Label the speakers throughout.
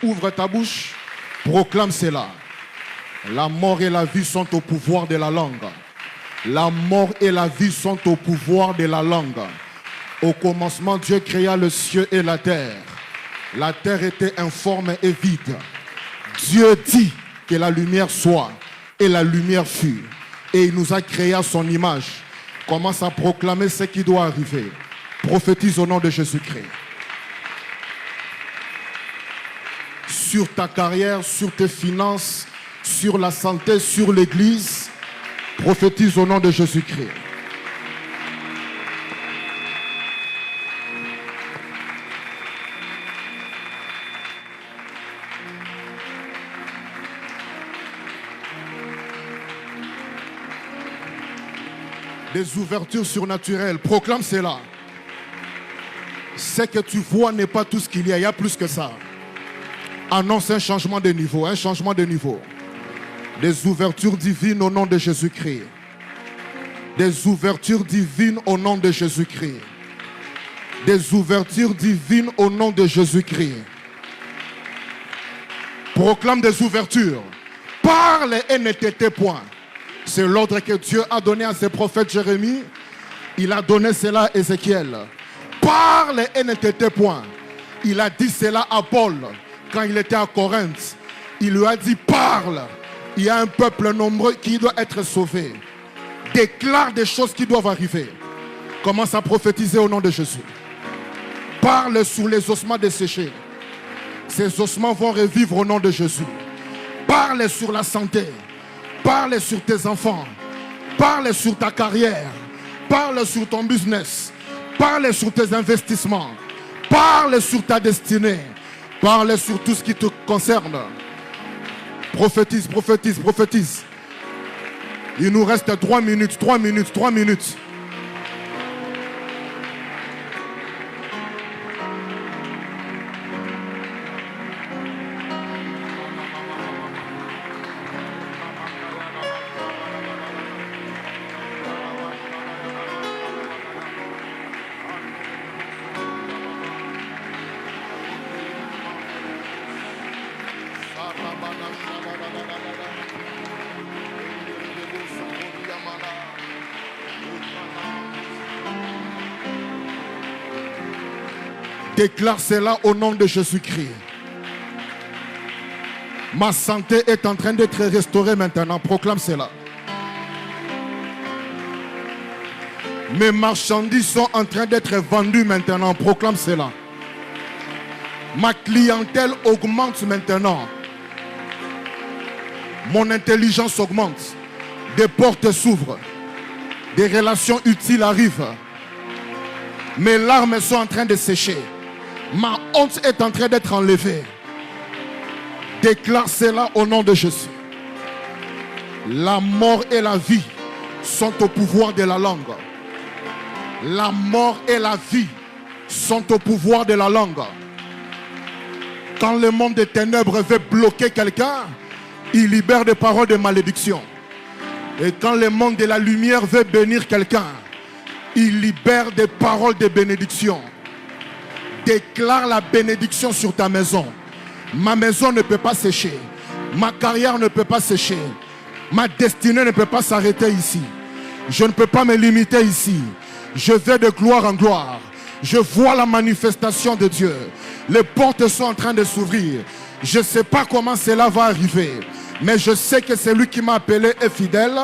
Speaker 1: ouvre ta bouche, proclame cela. La mort et la vie sont au pouvoir de la langue. La mort et la vie sont au pouvoir de la langue. Au commencement, Dieu créa le ciel et la terre. La terre était informe et vide. Dieu dit que la lumière soit, et la lumière fut. Et il nous a créé à son image. Commence à proclamer ce qui doit arriver. Prophétise au nom de Jésus-Christ. Sur ta carrière, sur tes finances, sur la santé, sur l'église, prophétise au nom de Jésus-Christ. Des ouvertures surnaturelles, proclame cela. Ce que tu vois n'est pas tout ce qu'il y a plus que ça. Annonce un changement de niveau, un changement de niveau. Des ouvertures divines au nom de Jésus-Christ. Des ouvertures divines au nom de Jésus-Christ. Des ouvertures divines au nom de Jésus-Christ. Proclame des ouvertures. Parle et ne t'étais point. C'est l'ordre que Dieu a donné à ses prophètes Jérémie. Il a donné cela à Ézéchiel. Parle et ne t'étais point. Il a dit cela à Paul quand il était à Corinthe. Il lui a dit parle. Il y a un peuple nombreux qui doit être sauvé. Déclare des choses qui doivent arriver. Commence à prophétiser au nom de Jésus. Parle sur les ossements desséchés. Ces ossements vont revivre au nom de Jésus. Parle sur la santé. Parle sur tes enfants. Parle sur ta carrière. Parle sur ton business. Parle sur tes investissements. Parle sur ta destinée. Parle sur tout ce qui te concerne. Prophétise, prophétise, prophétise. Il nous reste 3 minutes, 3 minutes, 3 minutes. Déclare cela au nom de Jésus-Christ. Ma santé est en train d'être restaurée maintenant. Proclame cela. Mes marchandises sont en train d'être vendues maintenant. Proclame cela. Ma clientèle augmente maintenant. Mon intelligence augmente. Des portes s'ouvrent. Des relations utiles arrivent. Mes larmes sont en train de sécher. Ma honte est en train d'être enlevée. Déclare cela au nom de Jésus. La mort et la vie sont au pouvoir de la langue. La mort et la vie sont au pouvoir de la langue. Quand le monde des ténèbres veut bloquer quelqu'un, il libère des paroles de malédiction. Et quand le monde de la lumière veut bénir quelqu'un, il libère des paroles de bénédiction. Déclare la bénédiction sur ta maison. Ma maison ne peut pas sécher. Ma carrière ne peut pas sécher. Ma destinée ne peut pas s'arrêter ici. Je ne peux pas me limiter ici. Je vais de gloire en gloire. Je vois la manifestation de Dieu. Les portes sont en train de s'ouvrir. Je ne sais pas comment cela va arriver. Mais je sais que celui qui m'a appelé est fidèle.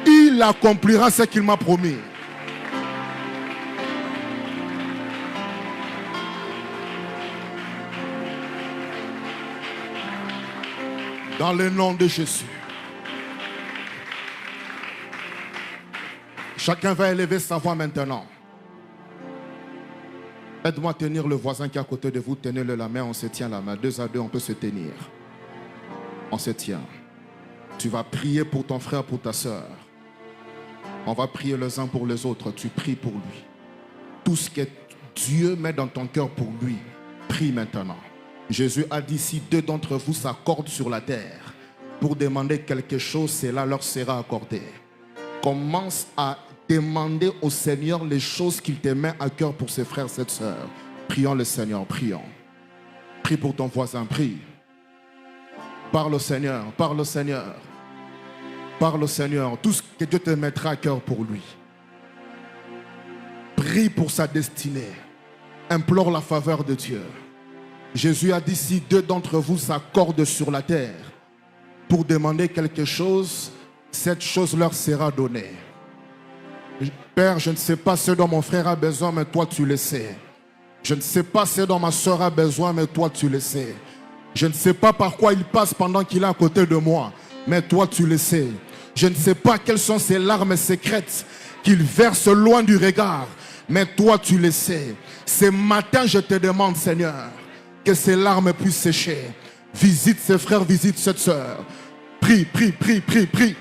Speaker 1: Il accomplira ce qu'il m'a promis. Dans le nom de Jésus. Chacun va élever sa voix maintenant. Aide-moi à tenir le voisin qui est à côté de vous. Tenez-le la main, on se tient la main. 2 à 2, on peut se tenir. On se tient. Tu vas prier pour ton frère, pour ta soeur. On va prier les uns pour les autres. Tu pries pour lui. Tout ce que Dieu met dans ton cœur pour lui, prie maintenant. Jésus a dit, si 2 d'entre vous s'accordent sur la terre pour demander quelque chose, cela leur sera accordé. Commence à demander au Seigneur les choses qu'il te met à cœur pour ses frères et ses sœurs. Prions le Seigneur, prions. Prie pour ton voisin, prie. Parle au Seigneur, parle au Seigneur. Parle au Seigneur, tout ce que Dieu te mettra à cœur pour lui. Prie pour sa destinée. Implore la faveur de Dieu. Jésus a dit, si deux d'entre vous s'accordent sur la terre pour demander quelque chose, cette chose leur sera donnée. Père, je ne sais pas ce dont mon frère a besoin, mais toi tu le sais. Je ne sais pas ce dont ma soeur a besoin, mais toi tu le sais. Je ne sais pas par quoi il passe pendant qu'il est à côté de moi, mais toi tu le sais. Je ne sais pas quelles sont ces larmes secrètes qu'il verse loin du regard, mais toi tu le sais. Ce matin je te demande, Seigneur, que ces larmes puissent sécher. Visite ses frères, visite cette soeur. Prie, prie, prie, prie, prie.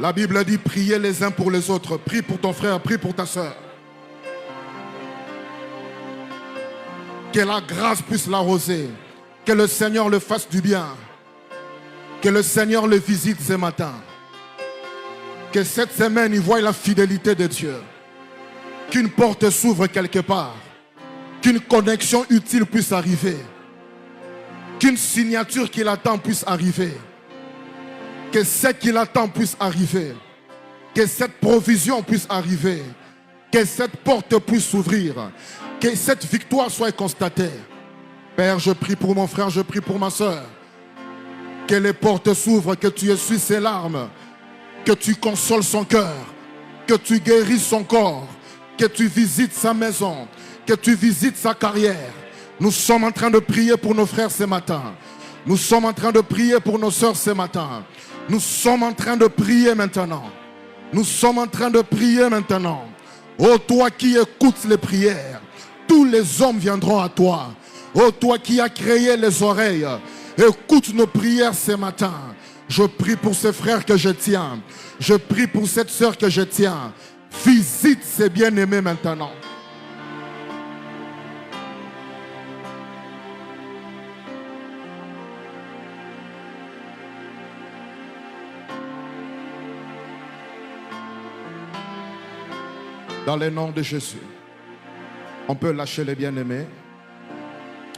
Speaker 1: La Bible dit, priez les uns pour les autres. Prie pour ton frère, prie pour ta soeur. Que la grâce puisse l'arroser. Que le Seigneur le fasse du bien. Que le Seigneur le visite ce matin. Que cette semaine, il voie la fidélité de Dieu. Qu'une porte s'ouvre quelque part. Qu'une connexion utile puisse arriver. Qu'une signature qu'il attend puisse arriver. Que ce qu'il attend puisse arriver. Que cette provision puisse arriver. Que cette porte puisse s'ouvrir. Que cette victoire soit constatée. Père, je prie pour mon frère, je prie pour ma soeur. Que les portes s'ouvrent, que tu essuies ses larmes. Que tu consoles son cœur. Que tu guérisses son corps. Que tu visites sa maison. Que tu visites sa carrière. Nous sommes en train de prier pour nos frères ce matin. Nous sommes en train de prier pour nos sœurs ce matin. Nous sommes en train de prier maintenant. Nous sommes en train de prier maintenant. Oh toi qui écoutes les prières, tous les hommes viendront à toi. Oh toi qui as créé les oreilles, écoute nos prières ce matin. Je prie pour ces frères que je tiens. Je prie pour cette sœur que je tiens. Visite ces bien-aimés maintenant. Dans le nom de Jésus, on peut lâcher les bien-aimés.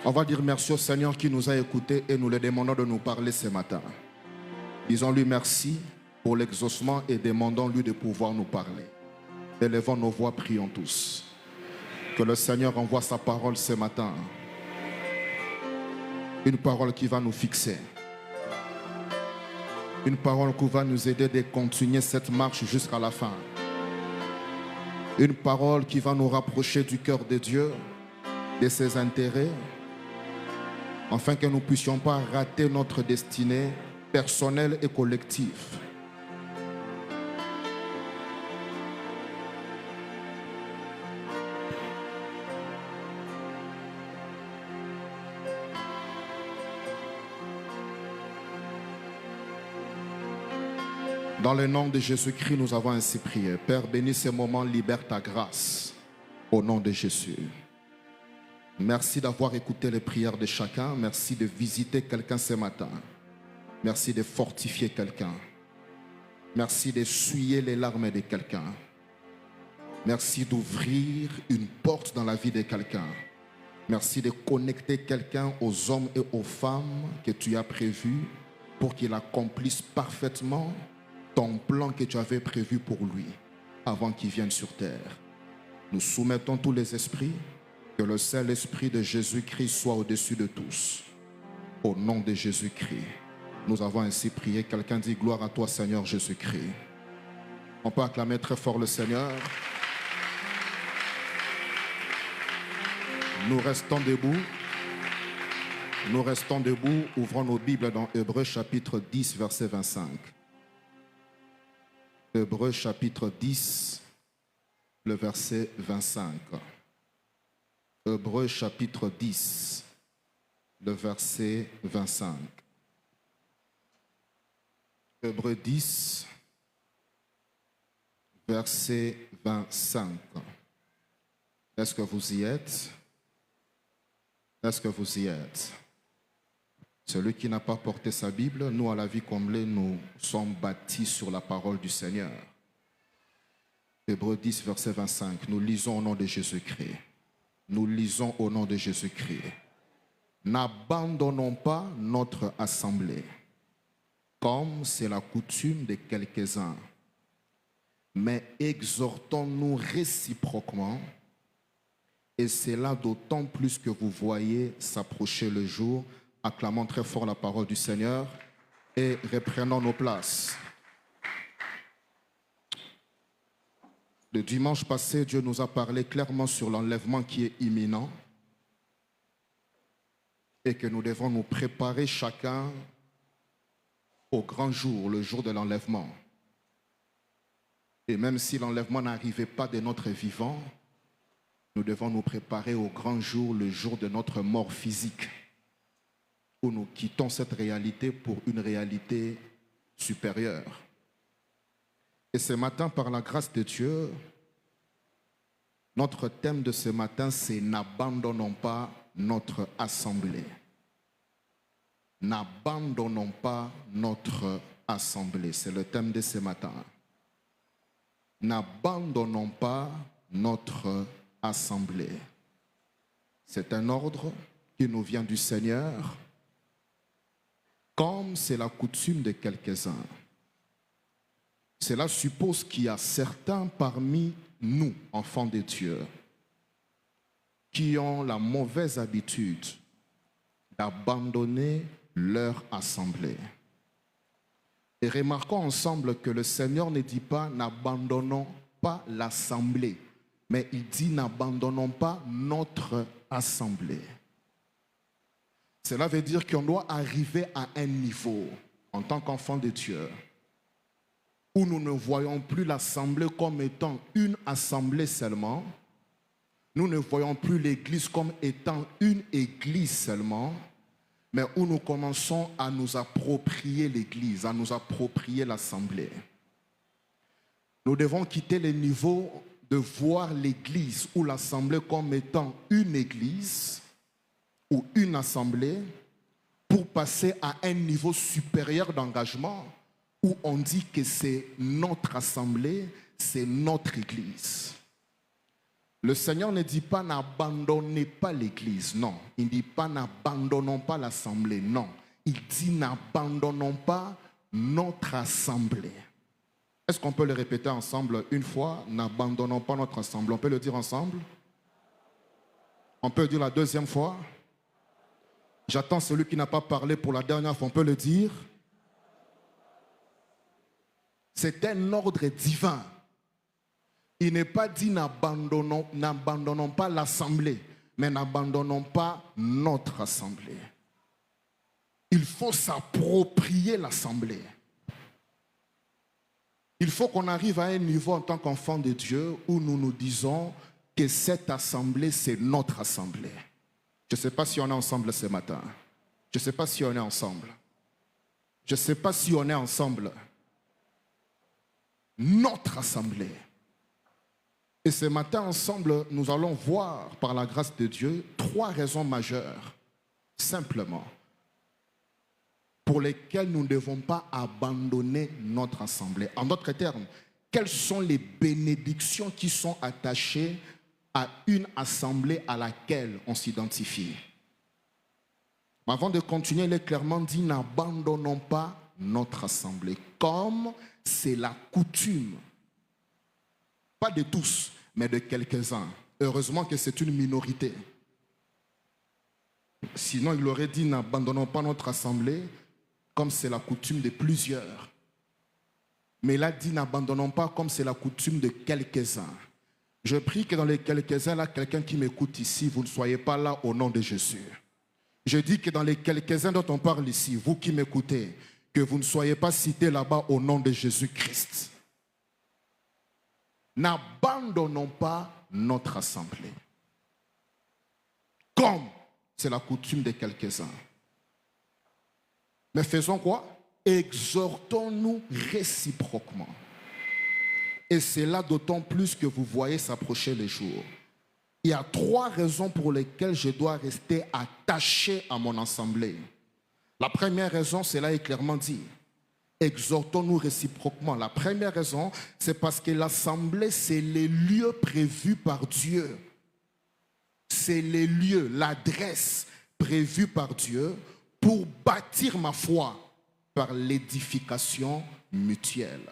Speaker 1: On va dire merci au Seigneur qui nous a écoutés et nous le demandons de nous parler ce matin. Disons-lui merci pour l'exaucement et demandons-lui de pouvoir nous parler. Élevons nos voix, prions tous. Que le Seigneur envoie sa parole ce matin. Une parole qui va nous fixer. Une parole qui va nous aider de continuer cette marche jusqu'à la fin. Une parole qui va nous rapprocher du cœur de Dieu, de ses intérêts, afin que nous ne puissions pas rater notre destinée personnelle et collective. Dans le nom de Jésus-Christ, nous avons ainsi prié. Père, bénis ces moments, libère ta grâce. Au nom de Jésus. Merci d'avoir écouté les prières de chacun. Merci de visiter quelqu'un ce matin. Merci de fortifier quelqu'un. Merci d'essuyer les larmes de quelqu'un. Merci d'ouvrir une porte dans la vie de quelqu'un. Merci de connecter quelqu'un aux hommes et aux femmes que tu as prévus pour qu'il accomplisse parfaitement ton plan que tu avais prévu pour lui avant qu'il vienne sur terre. Nous soumettons tous les esprits, que le seul esprit de Jésus-Christ soit au-dessus de tous. Au nom de Jésus-Christ, nous avons ainsi prié. Quelqu'un dit gloire à toi Seigneur Jésus-Christ. On peut acclamer très fort le Seigneur. Nous restons debout. Nous restons debout. Ouvrons nos Bibles dans Hébreux chapitre 10, verset 25. Hébreux chapitre 10, le verset 25. Hébreux chapitre 10, le verset 25. Hébreux 10, verset 25. Est-ce que vous y êtes? Est-ce que vous y êtes? Celui qui n'a pas porté sa Bible, nous, à la vie comblée, nous sommes bâtis sur la parole du Seigneur. Hébreux 10, verset 25. Nous lisons au nom de Jésus-Christ. Nous lisons au nom de Jésus-Christ. N'abandonnons pas notre assemblée, comme c'est la coutume de quelques-uns, mais exhortons-nous réciproquement, et c'est là d'autant plus que vous voyez s'approcher le jour. Acclamons très fort la parole du Seigneur et reprenons nos places. Le dimanche passé, Dieu nous a parlé clairement sur l'enlèvement qui est imminent et que nous devons nous préparer chacun au grand jour, le jour de l'enlèvement. Et même si l'enlèvement n'arrivait pas de notre vivant, nous devons nous préparer au grand jour, le jour de notre mort physique, où nous quittons cette réalité pour une réalité supérieure. Et ce matin, par la grâce de Dieu, notre thème de ce matin, c'est « N'abandonnons pas notre assemblée ». N'abandonnons pas notre assemblée. C'est le thème de ce matin. N'abandonnons pas notre assemblée. C'est un ordre qui nous vient du Seigneur, comme c'est la coutume de quelques-uns. Cela suppose qu'il y a certains parmi nous, enfants de Dieu, qui ont la mauvaise habitude d'abandonner leur assemblée. Et remarquons ensemble que le Seigneur ne dit pas « n'abandonnons pas l'assemblée », mais il dit « n'abandonnons pas notre assemblée ». Cela veut dire qu'on doit arriver à un niveau, en tant qu'enfant de Dieu, où nous ne voyons plus l'assemblée comme étant une assemblée seulement. Nous ne voyons plus l'église comme étant une église seulement, mais où nous commençons à nous approprier l'église, à nous approprier l'assemblée. Nous devons quitter le niveau de voir l'église ou l'assemblée comme étant une église ou une assemblée pour passer à un niveau supérieur d'engagement où on dit que c'est notre assemblée, c'est notre église. Le Seigneur ne dit pas n'abandonnez pas l'église, non. Il ne dit pas n'abandonnons pas l'assemblée, non. Il dit n'abandonnons pas notre assemblée. Est-ce qu'on peut le répéter ensemble une fois? N'abandonnons pas notre assemblée. On peut le dire ensemble? On peut le dire la deuxième fois? J'attends celui qui n'a pas parlé pour la dernière fois. On peut le dire? C'est un ordre divin. Il n'est pas dit n'abandonnons pas l'assemblée, mais n'abandonnons pas notre assemblée. Il faut s'approprier l'assemblée. Il faut qu'on arrive à un niveau en tant qu'enfant de Dieu où nous nous disons que cette assemblée, c'est notre assemblée. Je ne sais pas si on est ensemble ce matin. Je ne sais pas si on est ensemble. Je ne sais pas si on est ensemble. Notre assemblée. Et ce matin, ensemble, nous allons voir, par la grâce de Dieu, 3 raisons majeures, simplement, pour lesquelles nous ne devons pas abandonner notre assemblée. En d'autres termes, quelles sont les bénédictions qui sont attachées à une assemblée à laquelle on s'identifie? Avant de continuer, il est clairement dit, n'abandonnons pas notre assemblée, comme c'est la coutume, pas de tous, mais de quelques-uns. Heureusement que c'est une minorité. Sinon, il aurait dit, n'abandonnons pas notre assemblée, comme c'est la coutume de plusieurs. Mais il a dit, n'abandonnons pas comme c'est la coutume de quelques-uns. Je prie que dans les quelques-uns, là, quelqu'un qui m'écoute ici, vous ne soyez pas là au nom de Jésus. Je dis que dans les quelques-uns dont on parle ici, vous qui m'écoutez, que vous ne soyez pas cités là-bas au nom de Jésus-Christ. N'abandonnons pas notre assemblée, comme c'est la coutume de quelques-uns. Mais faisons quoi? Exhortons-nous réciproquement. Et c'est là d'autant plus que vous voyez s'approcher les jours. Il y a 3 raisons pour lesquelles je dois rester attaché à mon assemblée. La première raison, c'est là est clairement dit. Exhortons-nous réciproquement. La première raison, c'est parce que l'assemblée, c'est les lieux prévus par Dieu. C'est les lieux, l'adresse prévue par Dieu pour bâtir ma foi par l'édification mutuelle.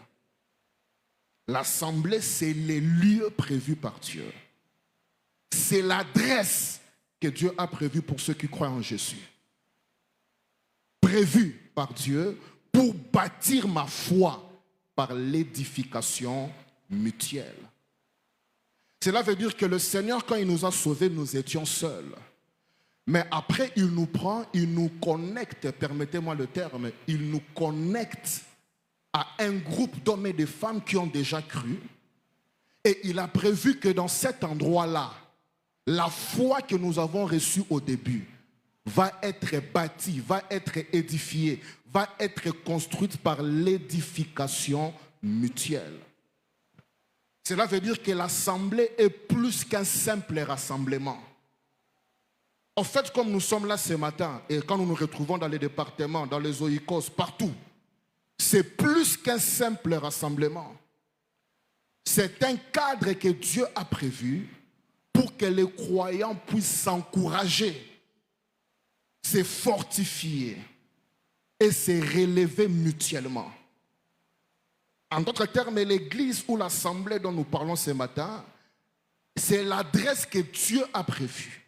Speaker 1: L'assemblée, c'est les lieux prévus par Dieu. C'est l'adresse que Dieu a prévue pour ceux qui croient en Jésus. Prévue par Dieu pour bâtir ma foi par l'édification mutuelle. Cela veut dire que le Seigneur, quand il nous a sauvés, nous étions seuls. Mais après, il nous prend, il nous connecte, permettez-moi le terme, il nous connecte à un groupe d'hommes et de femmes qui ont déjà cru. Et il a prévu que dans cet endroit-là, la foi que nous avons reçue au début va être bâtie, va être édifiée, va être construite par l'édification mutuelle. Cela veut dire que l'assemblée est plus qu'un simple rassemblement. En fait, comme nous sommes là ce matin, et quand nous nous retrouvons dans les départements, dans les oikos, partout, c'est plus qu'un simple rassemblement. C'est un cadre que Dieu a prévu pour que les croyants puissent s'encourager, se fortifier et se relever mutuellement. En d'autres termes, l'église ou l'assemblée dont nous parlons ce matin, c'est l'adresse que Dieu a prévue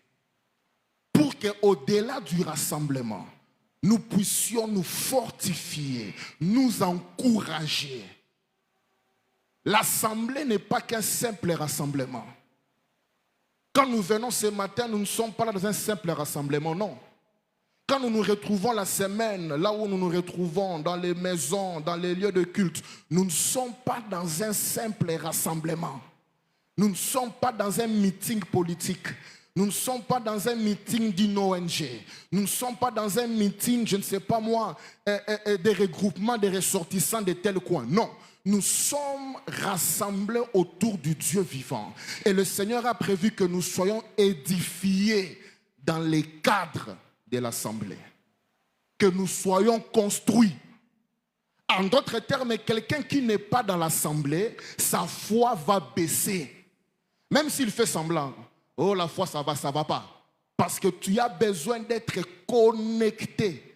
Speaker 1: pour qu'au-delà du rassemblement, nous puissions nous fortifier, nous encourager. L'assemblée n'est pas qu'un simple rassemblement. Quand nous venons ce matin, nous ne sommes pas là dans un simple rassemblement, non. Quand nous nous retrouvons la semaine, là où nous nous retrouvons, dans les maisons, dans les lieux de culte, nous ne sommes pas dans un simple rassemblement. Nous ne sommes pas dans un meeting politique. Nous ne sommes pas dans un meeting d'une ONG. Nous ne sommes pas dans un meeting, je ne sais pas moi, des regroupements des ressortissants de tel coin. Non, nous sommes rassemblés autour du Dieu vivant. Et le Seigneur a prévu que nous soyons édifiés dans les cadres de l'assemblée. Que nous soyons construits. En d'autres termes, quelqu'un qui n'est pas dans l'assemblée, sa foi va baisser. Même s'il fait semblant. Oh, la foi, ça va pas. Parce que tu as besoin d'être connecté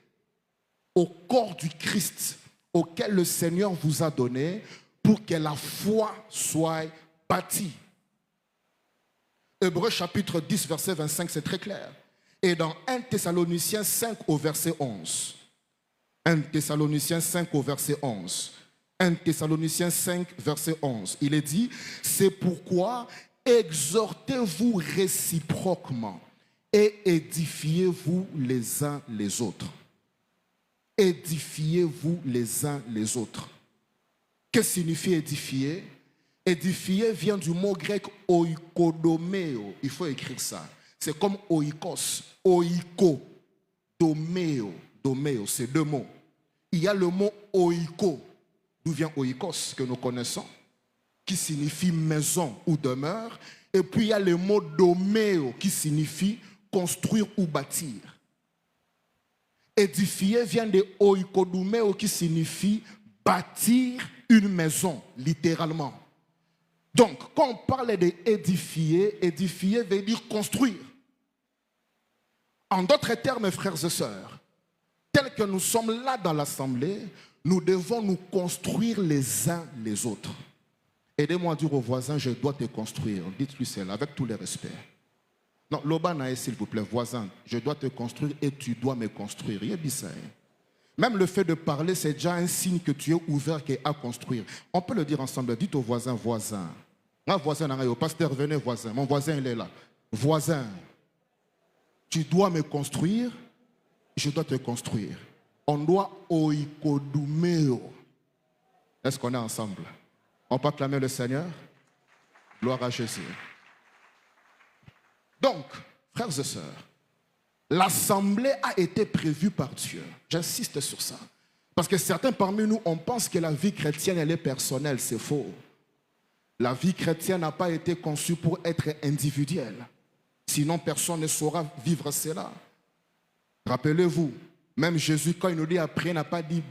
Speaker 1: au corps du Christ auquel le Seigneur vous a donné pour que la foi soit bâtie. Hébreux chapitre 10, verset 25, c'est très clair. Et dans 1 Thessaloniciens 5 au verset 11. 1 Thessaloniciens 5 au verset 11. 1 Thessaloniciens 5, verset 11. Il est dit, c'est pourquoi exhortez-vous réciproquement et édifiez-vous les uns les autres. Édifiez-vous les uns les autres. Que signifie édifier? Édifier vient du mot grec oikodomeo. Il faut écrire ça. C'est comme oikos, oiko, domeo. Domeo, c'est deux mots. Il y a le mot oiko, d'où vient oikos, que nous connaissons, qui signifie maison ou demeure. Et puis il y a le mot doméo qui signifie construire ou bâtir. Édifier vient de oikodomeo qui signifie bâtir une maison, littéralement. Donc, quand on parle d'édifier, édifier veut dire construire. En d'autres termes, frères et sœurs, tel que nous sommes là dans l'assemblée, nous devons nous construire les uns les autres. Aidez-moi à dire au voisin, je dois te construire. Dites-lui cela avec tous les respects. Non, l'obanae, s'il vous plaît, voisin, je dois te construire et tu dois me construire. Même le fait de parler, c'est déjà un signe que tu es ouvert à construire. On peut le dire ensemble. Dites au voisin, voisin. Moi, voisin, au pasteur, venez, voisin. Mon voisin, il est là. Voisin, tu dois me construire, je dois te construire. On doit oikodomeo. Est-ce qu'on est ensemble? On peut acclamer le Seigneur? Gloire à Jésus. Donc, frères et sœurs, l'assemblée a été prévue par Dieu. J'insiste sur ça. Parce que certains parmi nous, on pense que la vie chrétienne, elle est personnelle. C'est faux. La vie chrétienne n'a pas été conçue pour être individuelle. Sinon, personne ne saura vivre cela. Rappelez-vous, Même Jésus, quand il nous dit après, n'a pas dit,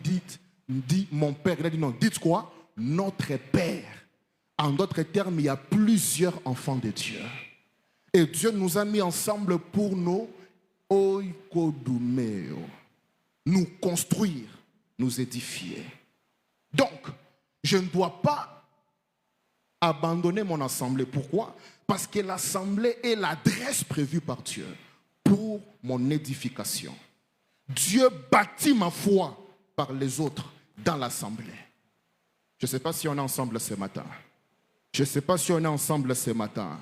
Speaker 1: dit mon Père. Il a dit non, dites quoi? Notre Père. En d'autres termes, il y a plusieurs enfants de Dieu. Et Dieu nous a mis ensemble pour nous oikodomeo, nous construire, nous édifier. Donc, je ne dois pas abandonner mon assemblée. Pourquoi? Parce que l'assemblée est l'adresse prévue par Dieu pour mon édification. Dieu bâtit ma foi par les autres dans l'assemblée. Je ne sais pas si on est ensemble ce matin. Je ne sais pas si on est ensemble ce matin.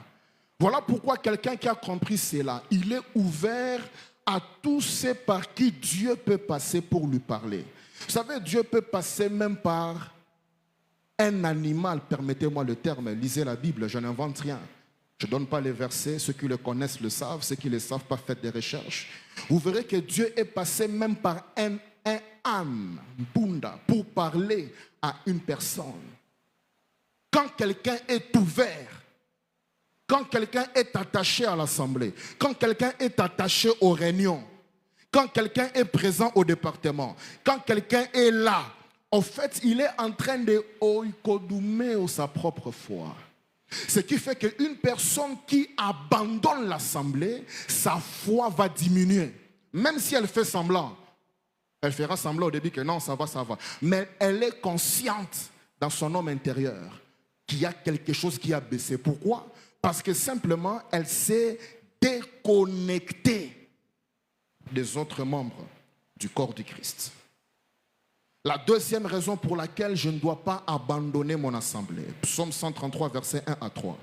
Speaker 1: Voilà pourquoi quelqu'un qui a compris cela, il est ouvert à tous ceux par qui Dieu peut passer pour lui parler. Vous savez, Dieu peut passer même par un animal, permettez-moi le terme, lisez la Bible, je n'invente rien. Je ne donne pas les versets, ceux qui le connaissent le savent, ceux qui ne le savent pas, faites des recherches. Vous verrez que Dieu est passé même par un âne, bunda, pour parler à une personne. Quand quelqu'un est ouvert, quand quelqu'un est attaché à l'assemblée, quand quelqu'un est attaché aux réunions, quand quelqu'un est présent au département, quand quelqu'un est là, en fait, il est en train de oikodomeo sa propre foi. Ce qui fait qu'une personne qui abandonne l'assemblée, sa foi va diminuer. Même si elle fait semblant. Elle fera semblant au début que non, ça va, ça va. Mais elle est consciente dans son homme intérieur qu'il y a quelque chose qui a baissé. Pourquoi? Parce que simplement, elle s'est déconnectée des autres membres du corps du Christ. La deuxième raison pour laquelle je ne dois pas abandonner mon assemblée. Psaume 133, versets 1 à 3.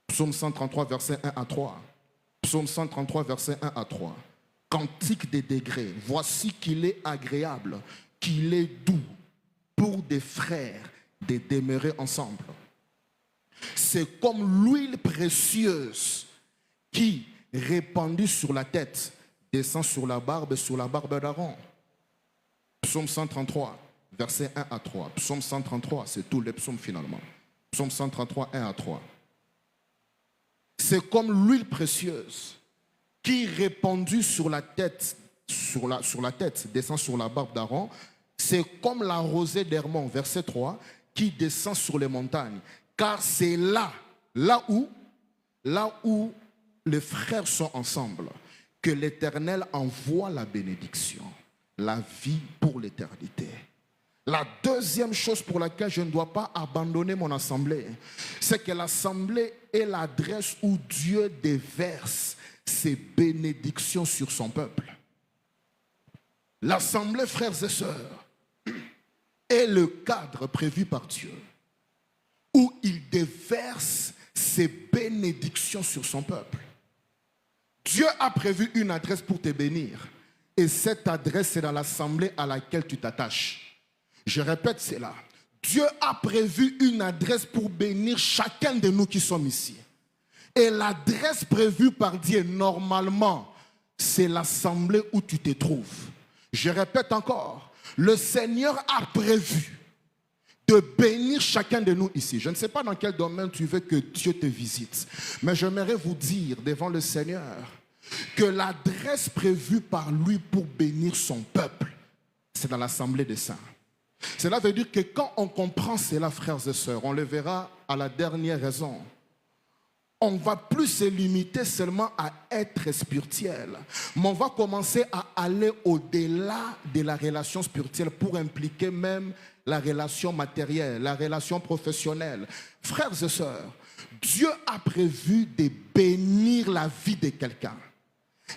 Speaker 1: Psaume 133, versets 1 à 3. Psaume 133, versets 1 à 3. Cantique des degrés. Voici qu'il est agréable, qu'il est doux pour des frères de demeurer ensemble. C'est comme l'huile précieuse qui, répandue sur la tête, descend sur la barbe d'Aaron. Psaume 133, versets 1 à 3. Psaume 133, c'est tous les psaumes finalement. Psaume 133, 1 à 3. C'est comme l'huile précieuse qui, répandue sur la tête, descend sur la barbe d'Aaron. C'est comme la rosée d'Hermon, verset 3, qui descend sur les montagnes. Car c'est là où les frères sont ensemble, que l'Éternel envoie la bénédiction, la vie pour l'éternité. La deuxième chose pour laquelle je ne dois pas abandonner mon assemblée, c'est que l'assemblée est l'adresse où Dieu déverse ses bénédictions sur son peuple. L'assemblée, frères et sœurs, est le cadre prévu par Dieu où il déverse ses bénédictions sur son peuple. Dieu a prévu une adresse pour te bénir. Et cette adresse, c'est dans l'assemblée à laquelle tu t'attaches. Je répète cela. Dieu a prévu une adresse pour bénir chacun de nous qui sommes ici. Et l'adresse prévue par Dieu, normalement, c'est l'assemblée où tu te trouves. Je répète encore. Le Seigneur a prévu de bénir chacun de nous ici. Je ne sais pas dans quel domaine tu veux que Dieu te visite, mais j'aimerais vous dire devant le Seigneur que l'adresse prévue par lui pour bénir son peuple, c'est dans l'assemblée des saints. Cela veut dire que quand on comprend cela, frères et sœurs, on le verra à la dernière raison. On ne va plus se limiter seulement à être spirituel, mais on va commencer à aller au-delà de la relation spirituelle pour impliquer même la relation matérielle, la relation professionnelle. Frères et sœurs, Dieu a prévu de bénir la vie de quelqu'un.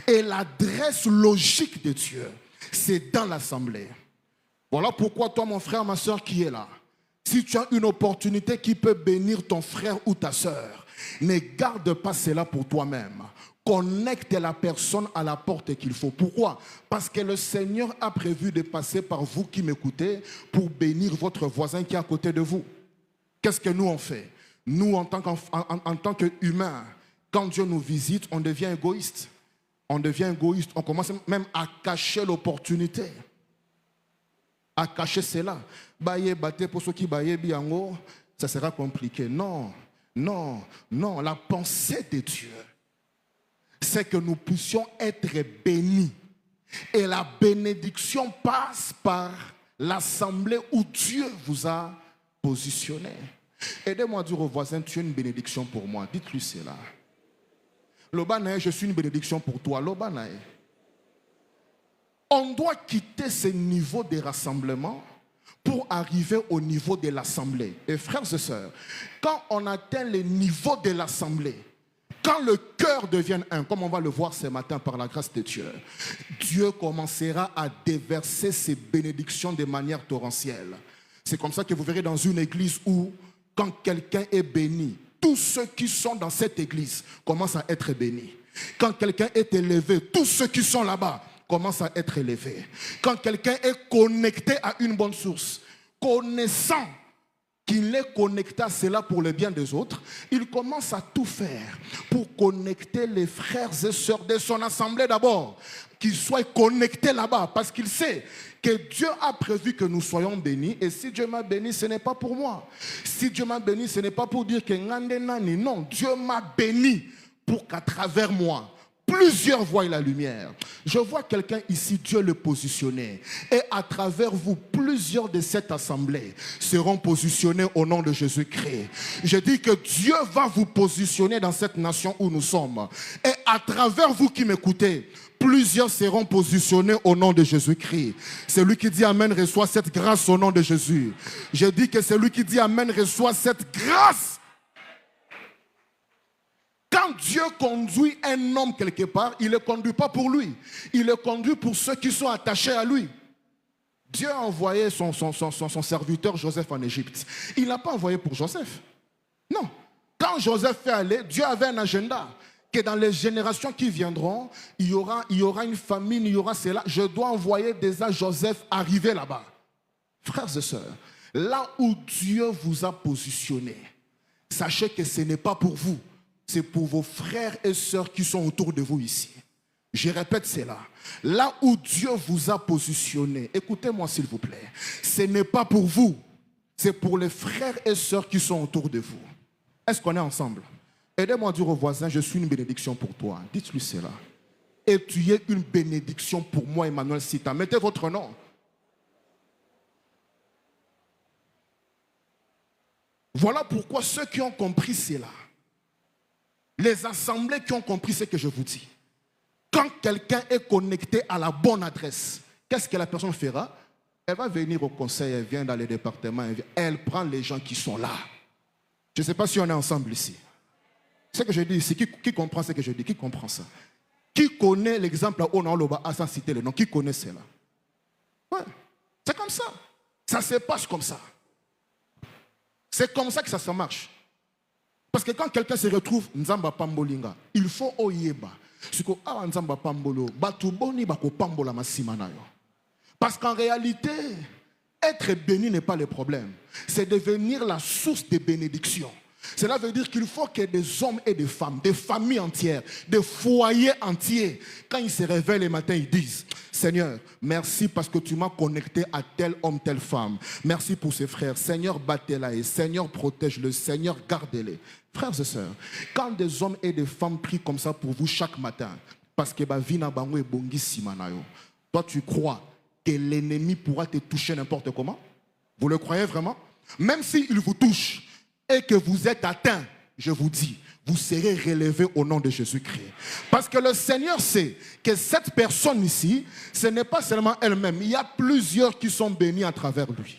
Speaker 1: Et l'adresse logique de Dieu, c'est dans l'assemblée. Voilà pourquoi toi, mon frère, ma sœur qui est là, si tu as une opportunité qui peut bénir ton frère ou ta sœur, ne garde pas cela pour toi-même. Connecte la personne à la porte qu'il faut. Pourquoi? Parce que le Seigneur a prévu de passer par vous qui m'écoutez pour bénir votre voisin qui est à côté de vous. Qu'est-ce que nous on fait? Nous, en tant qu'humains, quand Dieu nous visite, on devient égoïste. On devient égoïste. On commence même à cacher l'opportunité. À cacher cela. Pour ceux qui ça sera compliqué. Non, non, non. La pensée de Dieu, c'est que nous puissions être bénis Et la bénédiction passe par l'assemblée où Dieu vous a positionné. Aidez-moi à dire au voisin, tu es une bénédiction pour moi. Dites-lui cela. Lobanae, je suis une bénédiction pour toi. Lobanae. On doit quitter ce niveau de rassemblement pour arriver au niveau de l'assemblée. Et frères et sœurs, quand on atteint le niveau de l'assemblée, quand le cœur devient un, comme on va le voir ce matin par la grâce de Dieu, Dieu commencera à déverser ses bénédictions de manière torrentielle. C'est comme ça que vous verrez dans une église où, quand quelqu'un est béni, tous ceux qui sont dans cette église commencent à être bénis. Quand quelqu'un est élevé, tous ceux qui sont là-bas commencent à être élevés. Quand quelqu'un est connecté à une bonne source, connaissant qu'il est connecté à cela pour le bien des autres, il commence à tout faire pour connecter les frères et sœurs de son assemblée d'abord, qu'ils soient connectés là-bas, parce qu'il sait que Dieu a prévu que nous soyons bénis, et si Dieu m'a béni, ce n'est pas pour moi. Si Dieu m'a béni, ce n'est pas pour dire que non, Dieu m'a béni pour qu'à travers moi, plusieurs voient la lumière. Je vois quelqu'un ici, Dieu le positionnait. Et à travers vous, plusieurs de cette assemblée seront positionnés au nom de Jésus-Christ. Je dis que Dieu va vous positionner dans cette nation où nous sommes. Et à travers vous qui m'écoutez, plusieurs seront positionnés au nom de Jésus-Christ. Celui qui dit Amen reçoit cette grâce au nom de Jésus. Je dis que celui qui dit Amen reçoit cette grâce. Quand Dieu conduit un homme quelque part, il ne le conduit pas pour lui. Il le conduit pour ceux qui sont attachés à lui. Dieu a envoyé son serviteur Joseph en Égypte. Il n'a pas envoyé pour Joseph. Non. Quand Joseph fait aller, Dieu avait un agenda. Que dans les générations qui viendront, il y aura une famine, il y aura cela. Je dois envoyer déjà Joseph arriver là-bas. Frères et sœurs, là où Dieu vous a positionné, sachez que ce n'est pas pour vous. C'est pour vos frères et sœurs qui sont autour de vous ici. Je répète cela. Là où Dieu vous a positionné, écoutez-moi s'il vous plaît, ce n'est pas pour vous. C'est pour les frères et sœurs qui sont autour de vous. Est-ce qu'on est ensemble? Aidez-moi à dire au voisin, je suis une bénédiction pour toi. Dites-lui cela. Et tu es une bénédiction pour moi, Emmanuel Sita. Mettez votre nom. Voilà pourquoi ceux qui ont compris cela, les assemblées qui ont compris ce que je vous dis, quand quelqu'un est connecté à la bonne adresse, qu'est-ce que la personne fera? Elle va venir au conseil, elle vient dans les départements, elle prend les gens qui sont là. Je ne sais pas si on est ensemble ici. Ce que je dis ici, qui comprend ce que je dis? Qui comprend ça? Qui connaît l'exemple où on a sans citer le nom? Qui connaît cela? Ouais. C'est comme ça. Ça se passe comme ça. C'est comme ça que ça marche. Parce que quand quelqu'un se retrouve Nzamba Pambolinga, il faut oyeba. Nzamba Pambolo, batuboni bako pambola masima nayo. Parce qu'en réalité, être béni n'est pas le problème. C'est devenir la source de bénédiction. Cela veut dire qu'il faut que des hommes et des femmes, des familles entières, des foyers entiers, quand ils se réveillent le matin, ils disent Seigneur, merci parce que tu m'as connecté à tel homme, telle femme. Merci pour ses frères. Seigneur, battez-les. Seigneur, protège-le. Seigneur, gardez-les. Frères et sœurs, quand des hommes et des femmes prient comme ça pour vous chaque matin, parce que toi tu crois que l'ennemi pourra te toucher n'importe comment? Vous le croyez vraiment? Même s'il vous touche et que vous êtes atteint, je vous dis, vous serez relevé au nom de Jésus-Christ. Parce que le Seigneur sait que cette personne ici, ce n'est pas seulement elle-même. Il y a plusieurs qui sont bénis à travers lui.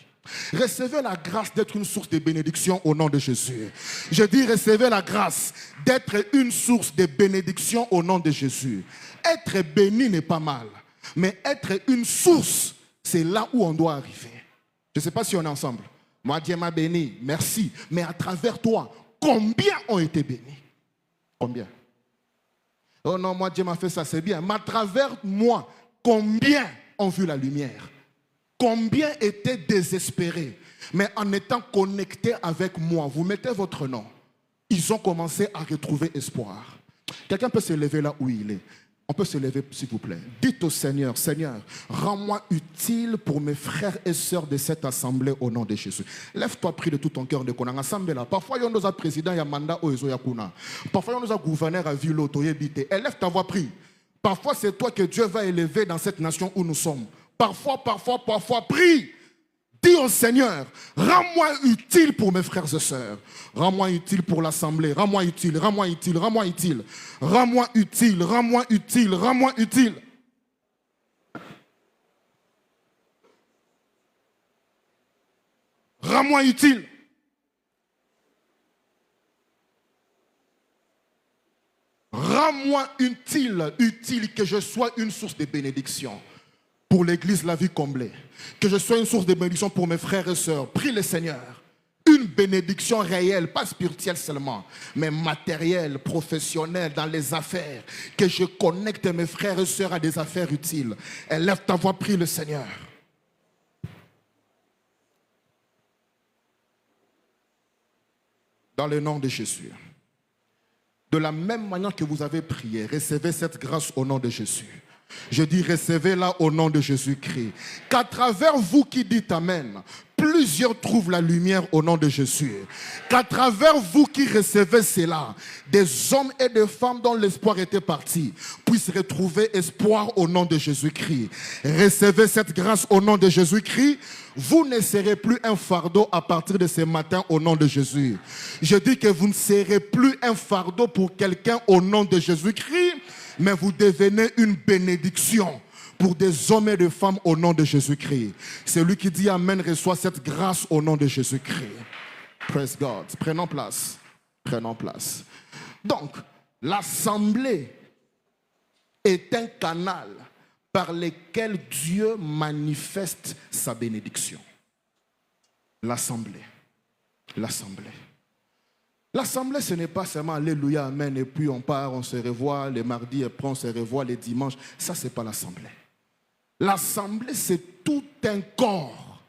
Speaker 1: Recevez la grâce d'être une source de bénédiction au nom de Jésus. Je dis recevez la grâce d'être une source de bénédiction au nom de Jésus. Être béni n'est pas mal. Mais être une source, c'est là où on doit arriver. Je ne sais pas si on est ensemble. Moi, Dieu m'a béni, merci. Mais à travers toi, combien ont été bénis? Combien? Oh non, moi, Dieu m'a fait ça, c'est bien. Mais à travers moi, combien ont vu la lumière? Combien étaient désespérés? Mais en étant connectés avec moi, vous mettez votre nom. Ils ont commencé à retrouver espoir. Quelqu'un peut se lever là où il est. On peut se lever, s'il vous plaît. Dites au Seigneur, Seigneur, rends-moi utile pour mes frères et sœurs de cette assemblée au nom de Jésus. Lève-toi, prie de tout ton cœur de qu'on a assemblée là. Parfois, il y a nos présidents, il y a mandat au Ezo Yakuna. Parfois, il y a nos gouverneurs à ville, et lève ta voix, prie. Parfois, c'est toi que Dieu va élever dans cette nation où nous sommes. Parfois, prie. Dis au Seigneur, rends-moi utile pour mes frères et sœurs. Rends-moi utile pour l'assemblée. Rends-moi utile, rends-moi utile, rends-moi utile. Rends-moi utile, rends-moi utile, rends-moi utile. Rends-moi utile. Rends-moi utile que je sois une source de bénédiction pour l'église La Vie Comblée. Que je sois une source de bénédiction pour mes frères et sœurs. Prie le Seigneur. Une bénédiction réelle, pas spirituelle seulement, mais matérielle, professionnelle, dans les affaires. Que je connecte mes frères et sœurs à des affaires utiles. Élève ta voix, prie le Seigneur. Dans le nom de Jésus. De la même manière que vous avez prié, recevez cette grâce au nom de Jésus. Je dis recevez-la au nom de Jésus-Christ. Qu'à travers vous qui dites Amen, plusieurs trouvent la lumière au nom de Jésus. Qu'à travers vous qui recevez cela, des hommes et des femmes dont l'espoir était parti puissent retrouver espoir au nom de Jésus-Christ. Recevez cette grâce au nom de Jésus-Christ. Vous ne serez plus un fardeau à partir de ce matin au nom de Jésus. Je dis que vous ne serez plus un fardeau pour quelqu'un au nom de Jésus-Christ, mais vous devenez une bénédiction pour des hommes et des femmes au nom de Jésus-Christ. Celui qui dit Amen reçoit cette grâce au nom de Jésus-Christ. Praise God. Prenons place. Prenons place. Donc, l'assemblée est un canal par lequel Dieu manifeste sa bénédiction. L'assemblée. L'assemblée. L'assemblée, ce n'est pas seulement Alléluia, Amen, et puis on part, on se revoit les mardis, et puis on se revoit les dimanches. Ça, ce n'est pas l'assemblée. L'assemblée, c'est tout un corps.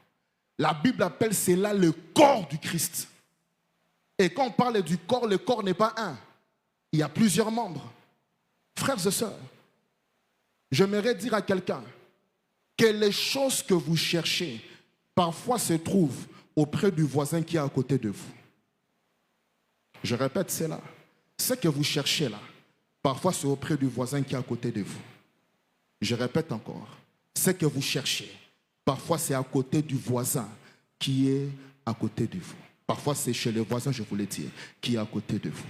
Speaker 1: La Bible appelle cela le corps du Christ. Et quand on parle du corps, le corps n'est pas un. Il y a plusieurs membres. Frères et sœurs, j'aimerais dire à quelqu'un que les choses que vous cherchez, parfois se trouvent auprès du voisin qui est à côté de vous. Je répète cela. Ce que vous cherchez là, parfois c'est auprès du voisin qui est à côté de vous. Je répète encore. Ce que vous cherchez, parfois c'est à côté du voisin qui est à côté de vous. Parfois c'est chez le voisin, je vous l'ai dit, qui est à côté de vous.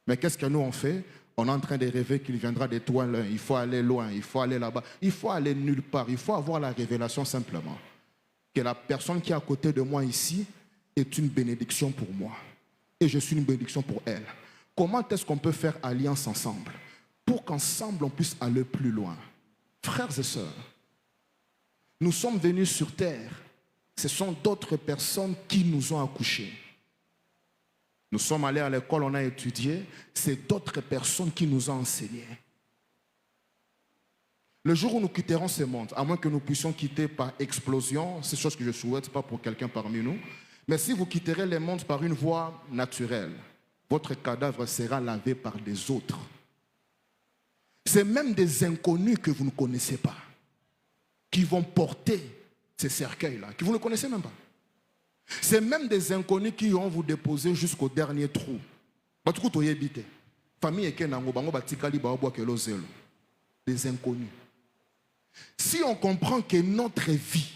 Speaker 1: Mais qu'est-ce que nous on fait? On est en train de rêver qu'il viendra des toits l'un. Il faut aller loin, il faut aller là-bas. Il faut aller nulle part. Il faut avoir la révélation simplement. Que la personne qui est à côté de moi ici est une bénédiction pour moi. Et je suis une bénédiction pour elle. Comment est-ce qu'on peut faire alliance ensemble pour qu'ensemble on puisse aller plus loin? Frères et sœurs, nous sommes venus sur terre. Ce sont d'autres personnes qui nous ont accouchés. Nous sommes allés à l'école, on a étudié. C'est d'autres personnes qui nous ont enseigné. Le jour où nous quitterons ce monde, à moins que nous puissions quitter par explosion, c'est chose que je ne souhaite pas pour quelqu'un parmi nous, mais si vous quitterez le monde par une voie naturelle, votre cadavre sera lavé par des autres. C'est même des inconnus que vous ne connaissez pas qui vont porter ces cercueils-là, que vous ne connaissez même pas. C'est même des inconnus qui vont vous déposer jusqu'au dernier trou. Des inconnus. Si on comprend que notre vie,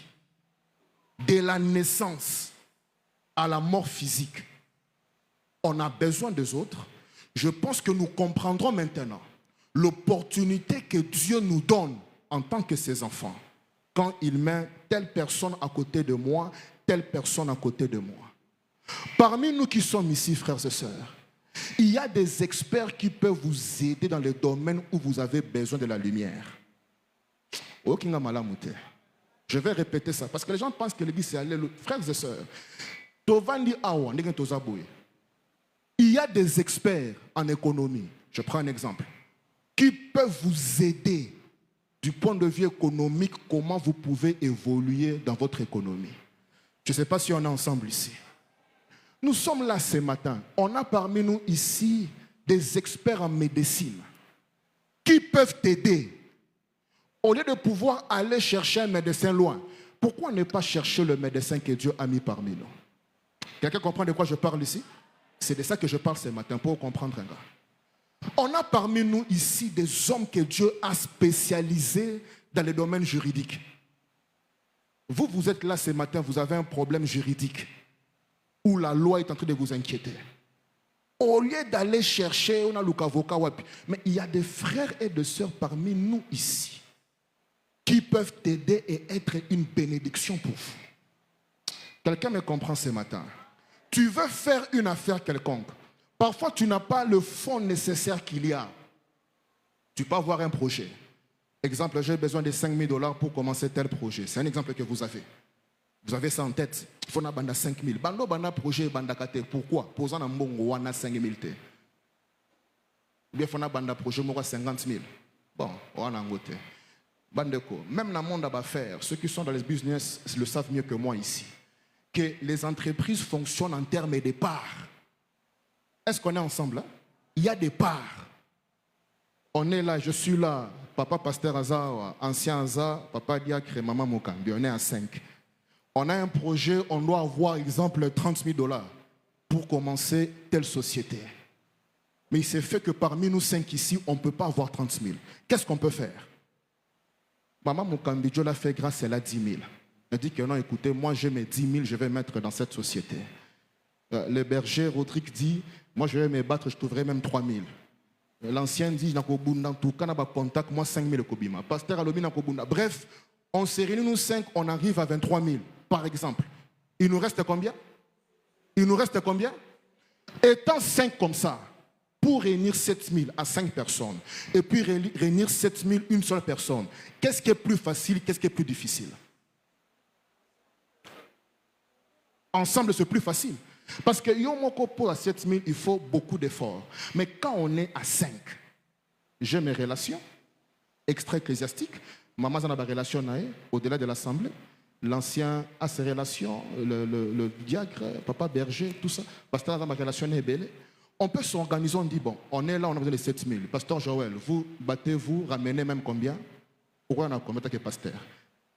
Speaker 1: de la naissance à la mort physique, on a besoin des autres, je pense que nous comprendrons maintenant l'opportunité que Dieu nous donne en tant que ses enfants quand il met telle personne à côté de moi, telle personne à côté de moi. Parmi nous qui sommes ici, frères et sœurs, il y a des experts qui peuvent vous aider dans les domaines où vous avez besoin de la lumière. Je vais répéter ça parce que les gens pensent que l'église c'est aller. Frères et sœurs, il y a des experts en économie, je prends un exemple, qui peuvent vous aider du point de vue économique, comment vous pouvez évoluer dans votre économie. Je ne sais pas si on est ensemble ici. Nous sommes là ce matin. On a parmi nous ici des experts en médecine qui peuvent t'aider. Au lieu de pouvoir aller chercher un médecin loin, pourquoi ne pas chercher le médecin que Dieu a mis parmi nous? Quelqu'un comprend de quoi je parle ici? C'est de ça que je parle ce matin pour comprendre un gars. On a parmi nous ici des hommes que Dieu a spécialisés dans les domaines juridiques. Vous, vous êtes là ce matin, vous avez un problème juridique où la loi est en train de vous inquiéter. Au lieu d'aller chercher, on a l'avocat, mais il y a des frères et des sœurs parmi nous ici qui peuvent t'aider et être une bénédiction pour vous. Quelqu'un me comprend ce matin? Tu veux faire une affaire quelconque. Parfois, tu n'as pas le fonds nécessaire qu'il y a. Tu peux avoir un projet. Exemple, j'ai besoin de 5 000 $ pour commencer tel projet. C'est un exemple que vous avez. Vous avez ça en tête. Il faut que 5 000. Bando banda projet banda kate. Pourquoi? Posant un bon wana 5 000 te. Ou bien faut na banda projet moi 50 000. Bon, on a un côté. Bandeko. Même dans le monde d'affaires, ceux qui sont dans les business le savent mieux que moi ici. Que les entreprises fonctionnent en termes de parts. Est-ce qu'on est ensemble là? Il y a des parts. On est là, je suis là. Papa Pasteur Aza, ancien Aza, papa Diacre, maman Mokambi. On est à 5. On a un projet, on doit avoir, exemple, 30 000 $ pour commencer telle société. Mais il s'est fait que parmi nous 5 ici, on ne peut pas avoir 30 000. Qu'est-ce qu'on peut faire? Maman Mokambi, Dieu l'a fait grâce, elle a 10 000. Elle dit que non, écoutez, moi j'ai mes 10 000, je vais mettre dans cette société. Le berger, Rodrigue dit, moi je vais me battre, je trouverai même 3 000. L'ancien dit, dans tout cas, contact, moi 5 000 kobima. Pasteur Alobi na kobunda. Bref, on s'est réunis nous 5, on arrive à 23 000, par exemple. Il nous reste combien? Il nous reste combien? Étant 5 comme ça, pour réunir 7 000 à 5 personnes, et puis réunir 7 000 une seule personne, qu'est-ce qui est plus facile, qu'est-ce qui est plus difficile? Ensemble, c'est plus facile. Parce que pour à 7 000, il faut beaucoup d'efforts. Mais quand on est à 5, j'ai mes relations extra-ecclésiastiques. Maman a des relations au-delà de l'assemblée. L'ancien a ses relations, le diacre, papa berger, tout ça. Pasteur a ma relation belle. On peut s'organiser, on dit, bon, on est là, on a besoin de 7 000. Pasteur Joël, vous battez-vous, ramenez même combien? Pourquoi on a combien que pasteur?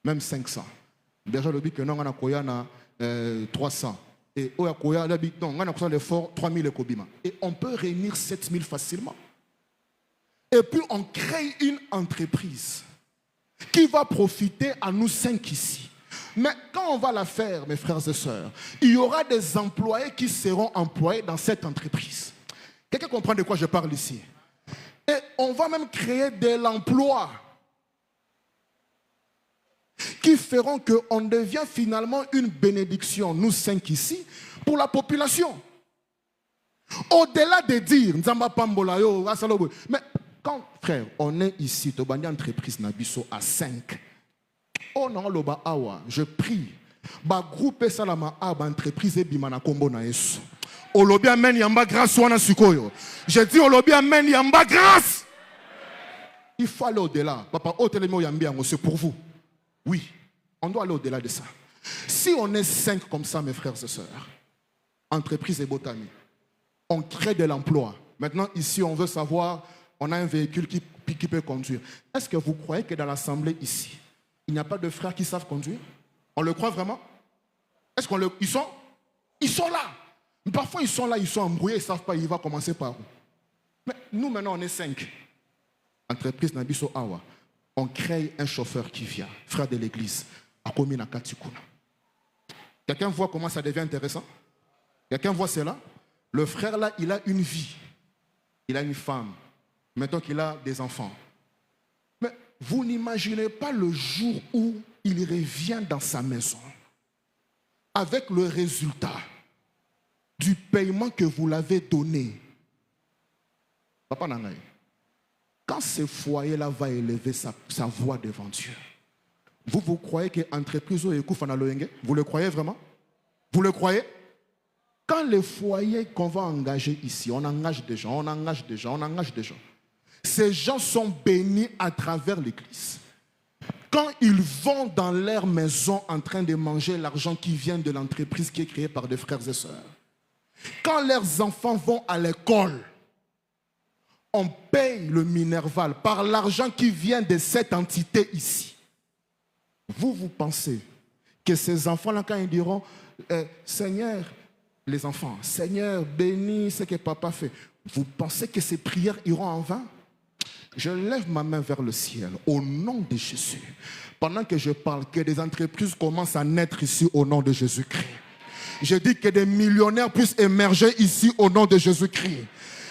Speaker 1: Même 500. Berger le dit que non, on a 300. Et on a l'effort 3 000 kobima. Et on peut réunir 7 000 facilement. Et puis on crée une entreprise qui va profiter à nous 5 ici. Mais quand on va la faire, mes frères et sœurs, il y aura des employés qui seront employés dans cette entreprise. Quelqu'un comprend de quoi je parle ici? Et on va même créer de l'emploi qui feront qu'on devient finalement une bénédiction, nous 5 ici, pour la population. Au-delà de dire, mais quand, frère, on est ici, une entreprise Nabiso à 5, oh non, je prie, groupe Salama entreprise Bimana Kombo na Yesu. Olobi amen yamba grâce wana sikoyo. Je dis olobi amen yamba grâce. Il faut aller au-delà. Papa, c'est pour vous. Oui, on doit aller au-delà de ça. Si on est 5 comme ça, mes frères et sœurs, entreprise et botanie, on crée de l'emploi. Maintenant, ici, on veut savoir, on a un véhicule qui peut conduire. Est-ce que vous croyez que dans l'assemblée ici, il n'y a pas de frères qui savent conduire? On le croit vraiment? Est-ce qu'on le... Ils sont là. Mais parfois, ils sont là, ils sont embrouillés, ils ne savent pas, ils vont commencer par où. Mais nous, maintenant, on est 5. Entreprise Nabiso Awa. On crée un chauffeur qui vient, frère de l'église, à Komina Katikuna. Quelqu'un voit comment ça devient intéressant? Quelqu'un voit cela? Le frère là, il a une vie. Il a une femme. Maintenant qu'il a des enfants. Mais vous n'imaginez pas le jour où il revient dans sa maison avec le résultat du paiement que vous l'avez donné. Papa Nangaï. Quand ce foyer-là va élever sa voix devant Dieu, vous croyez que l'entreprise est Loenge? Vous le croyez vraiment? Vous le croyez? Quand les foyers qu'on va engager ici, on engage des gens, on engage des gens, on engage des gens. Ces gens sont bénis à travers l'église. Quand ils vont dans leur maison en train de manger l'argent qui vient de l'entreprise qui est créée par des frères et sœurs. Quand leurs enfants vont à l'école, on paye le Minerval par l'argent qui vient de cette entité ici. Vous pensez que ces enfants-là, quand ils diront Seigneur, les enfants, Seigneur, bénis ce que papa fait. Vous pensez que ces prières iront en vain? Je lève ma main vers le ciel au nom de Jésus. Pendant que je parle, que des entreprises commencent à naître ici au nom de Jésus-Christ. Je dis que des millionnaires puissent émerger ici au nom de Jésus-Christ.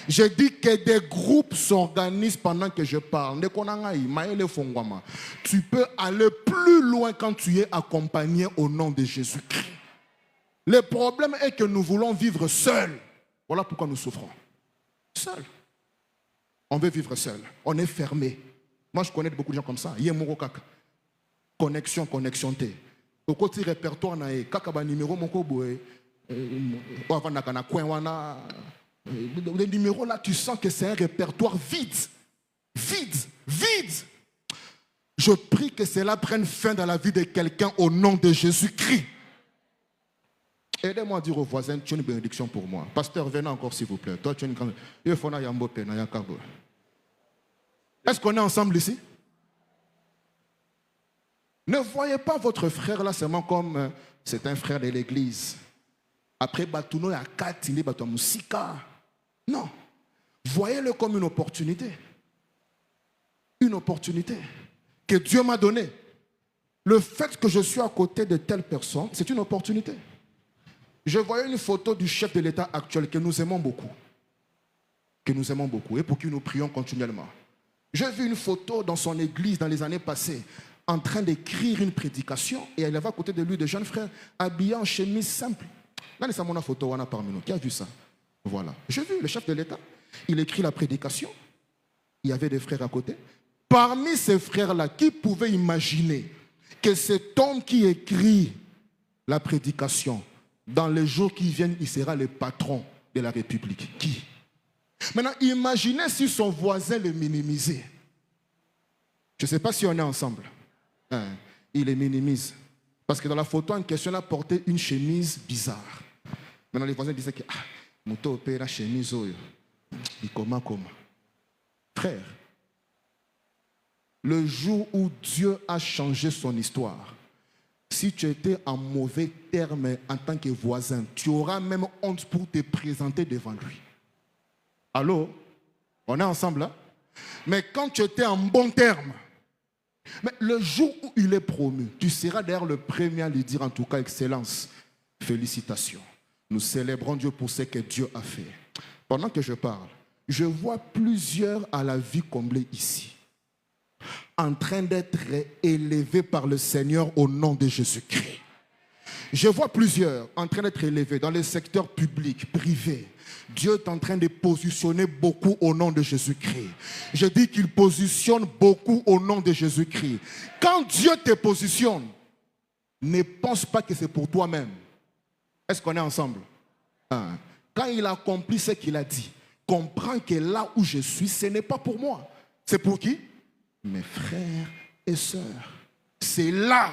Speaker 1: Je dis que des groupes s'organisent pendant que je parle. Tu peux aller plus loin quand tu es accompagné au nom de Jésus-Christ. Le problème est que nous voulons vivre seuls. Voilà pourquoi nous souffrons. Seuls. On veut vivre seul. On est fermé. Moi, je connais beaucoup de gens comme ça. Connexion T. Au côté répertoire, numéro les numéros là, tu sens que c'est un répertoire vide. Vide. Je prie que cela prenne fin dans la vie de quelqu'un au nom de Jésus-Christ. Aidez-moi à dire aux voisins, tu as une bénédiction pour moi. Pasteur, venez encore s'il vous plaît. Toi, tu as une grande... Est-ce qu'on est ensemble ici? Ne voyez pas votre frère là seulement comme c'est un frère de l'église. Après, Batouno et Akatili, Batouamusika. Non. Voyez-le comme une opportunité. Une opportunité que Dieu m'a donnée. Le fait que je suis à côté de telle personne, c'est une opportunité. Je voyais une photo du chef de l'État actuel que nous aimons beaucoup. Que nous aimons beaucoup et pour qui nous prions continuellement. J'ai vu une photo dans son église dans les années passées en train d'écrire une prédication et il y avait à côté de lui des jeunes frères habillés en chemise simple. Là, c'est mon photo parmi nous. Qui a vu ça? Voilà. J'ai vu le chef de l'État. Il écrit la prédication. Il y avait des frères à côté. Parmi ces frères-là, qui pouvait imaginer que cet homme qui écrit la prédication, dans les jours qui viennent, il sera le patron de la République? Qui? Maintenant, imaginez si son voisin le minimisait. Je ne sais pas si on est ensemble. Il les minimise. Parce que dans la photo en question, il a porté une chemise bizarre. Maintenant, les voisins disaient que Mouto opère la chemise. Il comment. Frère, le jour où Dieu a changé son histoire, si tu étais en mauvais termes en tant que voisin, tu auras même honte pour te présenter devant lui. Allô? On est ensemble là? Mais quand tu étais en bon terme, mais le jour où il est promu, tu seras d'ailleurs le premier à lui dire en tout cas excellence, félicitations. Nous célébrons Dieu pour ce que Dieu a fait. Pendant que je parle, je vois plusieurs à la vie comblée ici, en train d'être élevés par le Seigneur au nom de Jésus-Christ. Je vois plusieurs en train d'être élevés dans les secteurs publics, privés. Dieu est en train de positionner beaucoup au nom de Jésus-Christ. Je dis qu'il positionne beaucoup au nom de Jésus-Christ. Quand Dieu te positionne, ne pense pas que c'est pour toi-même. Est-ce qu'on est ensemble? Quand il accomplit ce qu'il a dit, comprends que là où je suis, ce n'est pas pour moi. C'est pour qui? Mes frères et sœurs. C'est là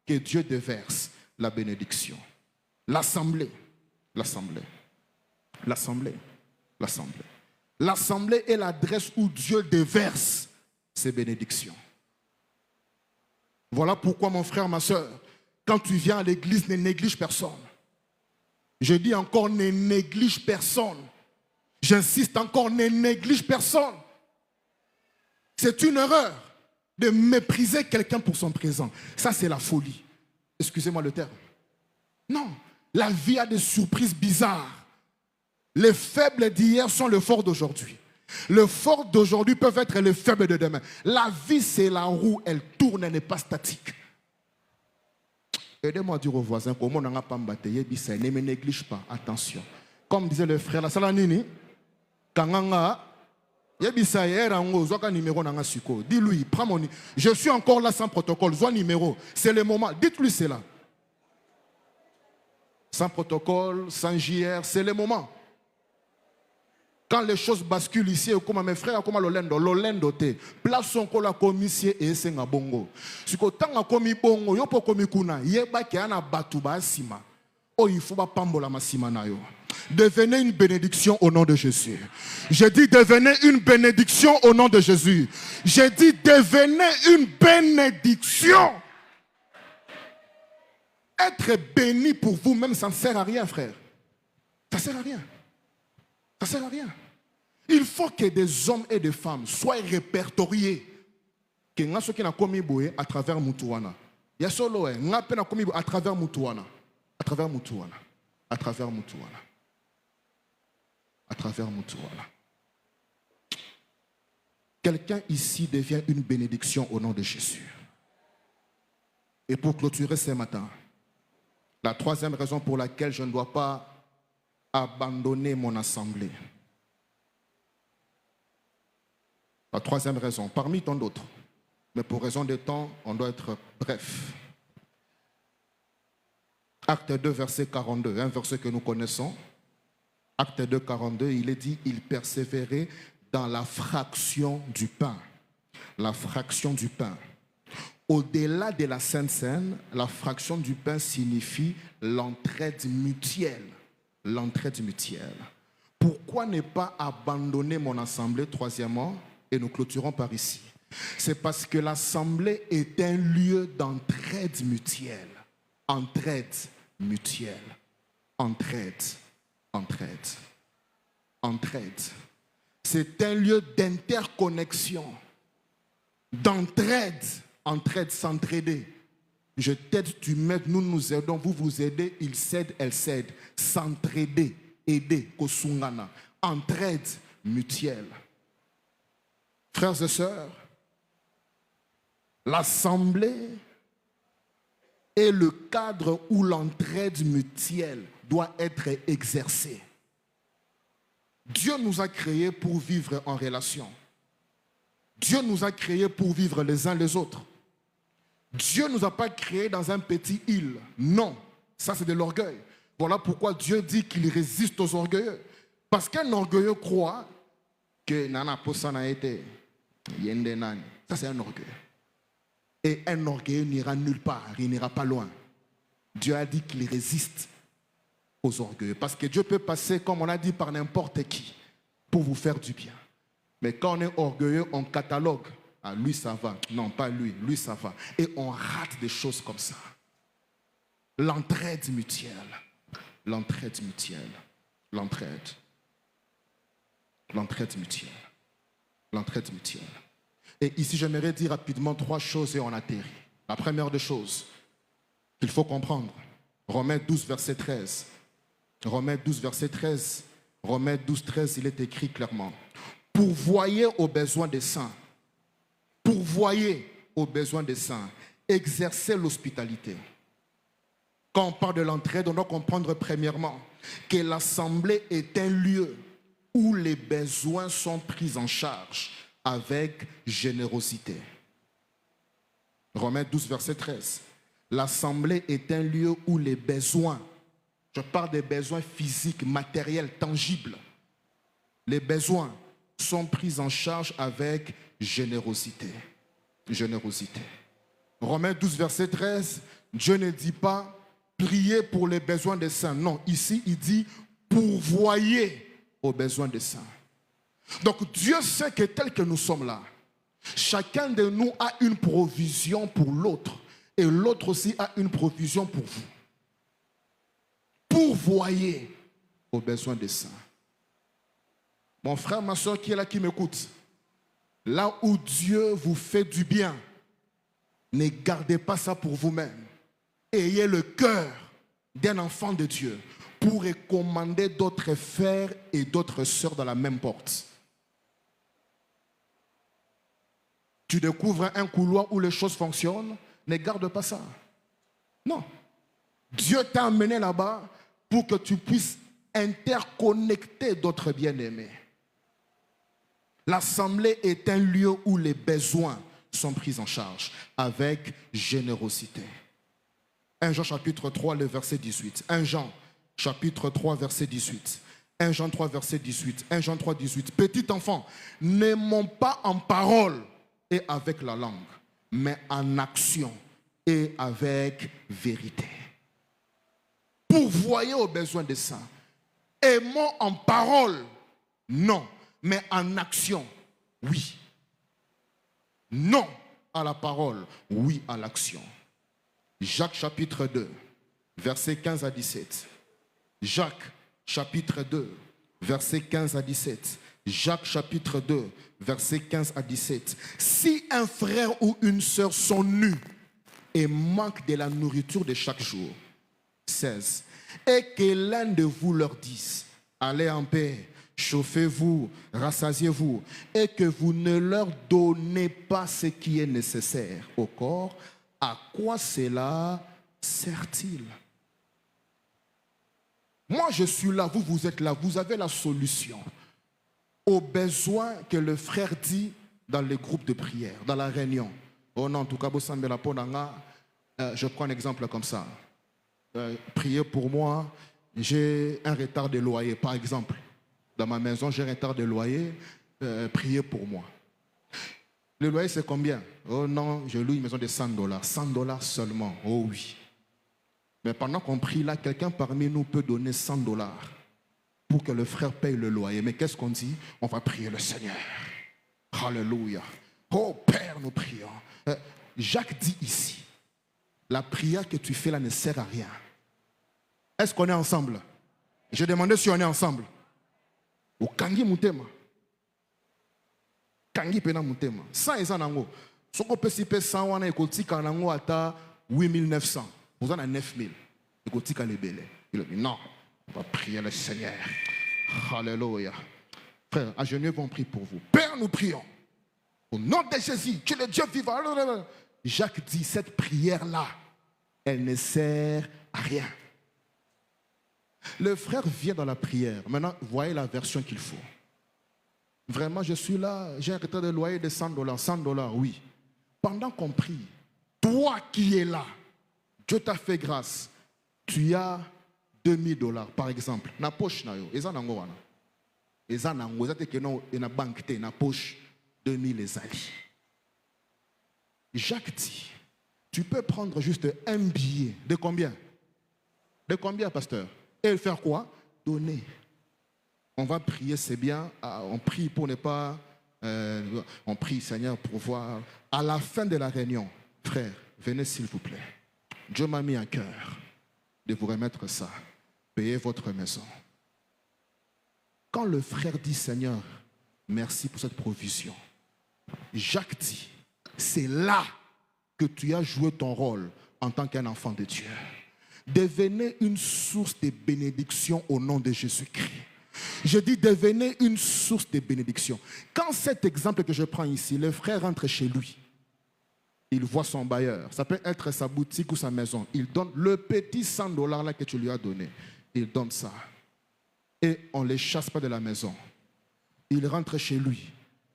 Speaker 1: que Dieu déverse la bénédiction. L'assemblée. L'assemblée est l'adresse où Dieu déverse ses bénédictions. Voilà pourquoi mon frère, ma soeur, quand tu viens à l'église, ne néglige personne. Je dis encore, ne néglige personne. J'insiste encore, ne néglige personne. C'est une erreur de mépriser quelqu'un pour son présent. Ça, c'est la folie. Excusez-moi le terme. Non, la vie a des surprises bizarres. Les faibles d'hier sont le fort d'aujourd'hui. Le fort d'aujourd'hui peuvent être les faibles de demain. La vie, c'est la roue, elle tourne, elle n'est pas statique. Aidez-moi à dire aux voisins, comment on n'a pas bataillé, ne me néglige pas, attention. Comme disait le frère, la salanini, Kanganga, dis-lui, prends mon numéro. Je suis encore là sans protocole, soit numéro. C'est le moment, dites-lui cela. Sans protocole, sans JR, c'est le moment. Quand les choses basculent ici, comme mes frères, comme l'Olendo, place son la commission et c'est un bongo. Si vous avez commis bongo, vous avez commis kuna, yeba ki ana batuba sima. Oh, il faut pas pambola masima na yo. Devenez une bénédiction au nom de Jésus. J'ai dit devenez une bénédiction au nom de Jésus. J'ai dit devenez une bénédiction. Être béni pour vous-même, ça ne sert à rien, frère. Ça ne sert à rien. Ça ne sert à rien. Il faut que des hommes et des femmes soient répertoriés. Que nous qui n'a commis à travers Mutuana. Il y a solo, nous avons commis à travers Mutuana. À travers Mutuana. À travers Mutuana. À travers Mutuana. Quelqu'un ici devient une bénédiction au nom de Jésus. Et pour clôturer ce matin, la troisième raison pour laquelle je ne dois pas abandonner mon assemblée. La troisième raison, parmi tant d'autres, mais pour raison de temps, on doit être bref. Acte 2, verset 42, un verset que nous connaissons. Acte 2, 42, il est dit, il persévérait dans la fraction du pain. La fraction du pain. Au-delà de la Sainte Seine, la fraction du pain signifie l'entraide mutuelle. L'entraide mutuelle. Pourquoi ne pas abandonner mon assemblée, troisièmement, et nous clôturons par ici? C'est parce que l'assemblée est un lieu d'entraide mutuelle. Entraide mutuelle. Entraide. Entraide. Entraide. C'est un lieu d'interconnexion, d'entraide. Entraide, s'entraider. Je t'aide, tu m'aides, nous nous aidons, vous vous aidez, il s'aide, elle s'aide. S'entraider, aider, kosungana. Entraide mutuelle. Frères et sœurs, l'assemblée est le cadre où l'entraide mutuelle doit être exercée. Dieu nous a créés pour vivre en relation. Dieu nous a créés pour vivre les uns les autres. Dieu ne nous a pas créés dans un petit île. Non, ça c'est de l'orgueil. Voilà pourquoi Dieu dit qu'il résiste aux orgueilleux. Parce qu'un orgueilleux croit que Nana Posana été Yende Nani. Ça c'est un orgueil. Et un orgueilleux n'ira nulle part, il n'ira pas loin. Dieu a dit qu'il résiste aux orgueilleux. Parce que Dieu peut passer, comme on a dit, par n'importe qui pour vous faire du bien. Mais quand on est orgueilleux, on catalogue. Ah, lui ça va. Non, pas lui. Lui ça va. Et on rate des choses comme ça. L'entraide mutuelle. L'entraide mutuelle. L'entraide. L'entraide mutuelle. L'entraide mutuelle. Et ici, j'aimerais dire rapidement 3 choses et on atterrit. La première des choses qu'il faut comprendre. Romains 12, verset 13. Romains 12, verset 13. Romains 12, 13, il est écrit clairement. Pourvoyez aux besoins des saints. Pourvoyez aux besoins des saints. Exercez l'hospitalité. Quand on parle de l'entraide, on doit comprendre premièrement que l'assemblée est un lieu où les besoins sont pris en charge avec générosité. Romains 12, verset 13. L'assemblée est un lieu où les besoins, je parle des besoins physiques, matériels, tangibles, les besoins sont pris en charge avec générosité. Générosité. Romains 12, verset 13, Dieu ne dit pas priez pour les besoins des saints. Non, ici il dit pourvoyez aux besoins des saints. Donc Dieu sait que tel que nous sommes là, chacun de nous a une provision pour l'autre et l'autre aussi a une provision pour vous. Pourvoyez aux besoins des saints. Mon frère, ma soeur qui est là, qui m'écoute, là où Dieu vous fait du bien, ne gardez pas ça pour vous-même. Ayez le cœur d'un enfant de Dieu pour recommander d'autres frères et d'autres sœurs dans la même porte. Tu découvres un couloir où les choses fonctionnent, ne garde pas ça. Non. Dieu t'a amené là-bas pour que tu puisses interconnecter d'autres bien-aimés. L'assemblée est un lieu où les besoins sont pris en charge avec générosité. 1 Jean chapitre 3, le verset 18. 1 Jean chapitre 3, verset 18. 1 Jean 3, verset 18. 1 Jean 3, 18. Petit enfant, n'aimons pas en parole et avec la langue, mais en action et avec vérité. Pourvoyez aux besoins des saints. Aimons en parole, non, mais en action, oui. Non à la parole, oui à l'action. Jacques chapitre 2, versets 15 à 17. Jacques chapitre 2, versets 15 à 17. Jacques chapitre 2, versets 15 à 17. Si un frère ou une sœur sont nus et manquent de la nourriture de chaque jour, 16. Et que l'un de vous leur dise, allez en paix, chauffez-vous, rassasiez-vous, et que vous ne leur donnez pas ce qui est nécessaire au corps, à quoi cela sert-il? Moi, je suis là, vous êtes là, vous avez la solution aux besoins que le frère dit dans les groupes de prière, dans la réunion. Oh non, en tout cas, je prends un exemple comme ça. Priez pour moi, j'ai un retard de loyer, par exemple. Dans ma maison, j'ai un retard de loyer, priez pour moi. Le loyer, c'est combien? Oh non, je loue une maison de $100. $100 seulement, oh oui. Mais pendant qu'on prie là, quelqu'un parmi nous peut donner $100 pour que le frère paye le loyer. Mais qu'est-ce qu'on dit? On va prier le Seigneur. Alléluia. Oh Père, nous prions. Jacques dit ici, la prière que tu fais là ne sert à rien. Est-ce qu'on est ensemble? Je demandais si on est ensemble. Au Kangi Moutema. Kangi Pena Moutema. 100 et 100 nango. Si on peut s'y payer 100, on a écouté kanango à 8900. Vous en avez 9000. Écoutez quand les belles. Il a dit non, on va prier le Seigneur. Alléluia. Frère, à genoux, on prie pour vous. Père, nous prions. Au nom de Jésus, tu es le Dieu vivant. Jacques dit, cette prière-là, elle ne sert à rien. Le frère vient dans la prière. Maintenant, voyez la version qu'il faut. Vraiment, je suis là, j'ai un retard de loyer de $100. $100, oui. Pendant qu'on prie, toi qui es là, Dieu t'a fait grâce. Tu as $2000, par exemple. Na poche na yo. Eza nango wana. Eza nango. Eza te keno na banque te na poche 2000 ezali. Jacques dit, tu peux prendre juste un billet. De combien? De combien, pasteur? Et faire quoi? Donner. On va prier, c'est bien. On prie pour ne pas... on prie, Seigneur, pour voir. À la fin de la réunion, frère, venez s'il vous plaît. Dieu m'a mis à cœur de vous remettre ça. Payez votre maison. Quand le frère dit, Seigneur, merci pour cette provision, Jacques dit, c'est là que tu as joué ton rôle en tant qu'un enfant de Dieu. Devenez une source de bénédiction au nom de Jésus-Christ. Je dis, devenez une source de bénédiction. Quand cet exemple que je prends ici, le frère rentre chez lui, il voit son bailleur. Ça peut être sa boutique ou sa maison. Il donne le petit $100 là que tu lui as donné. Il donne ça. Et on ne les chasse pas de la maison. Il rentre chez lui.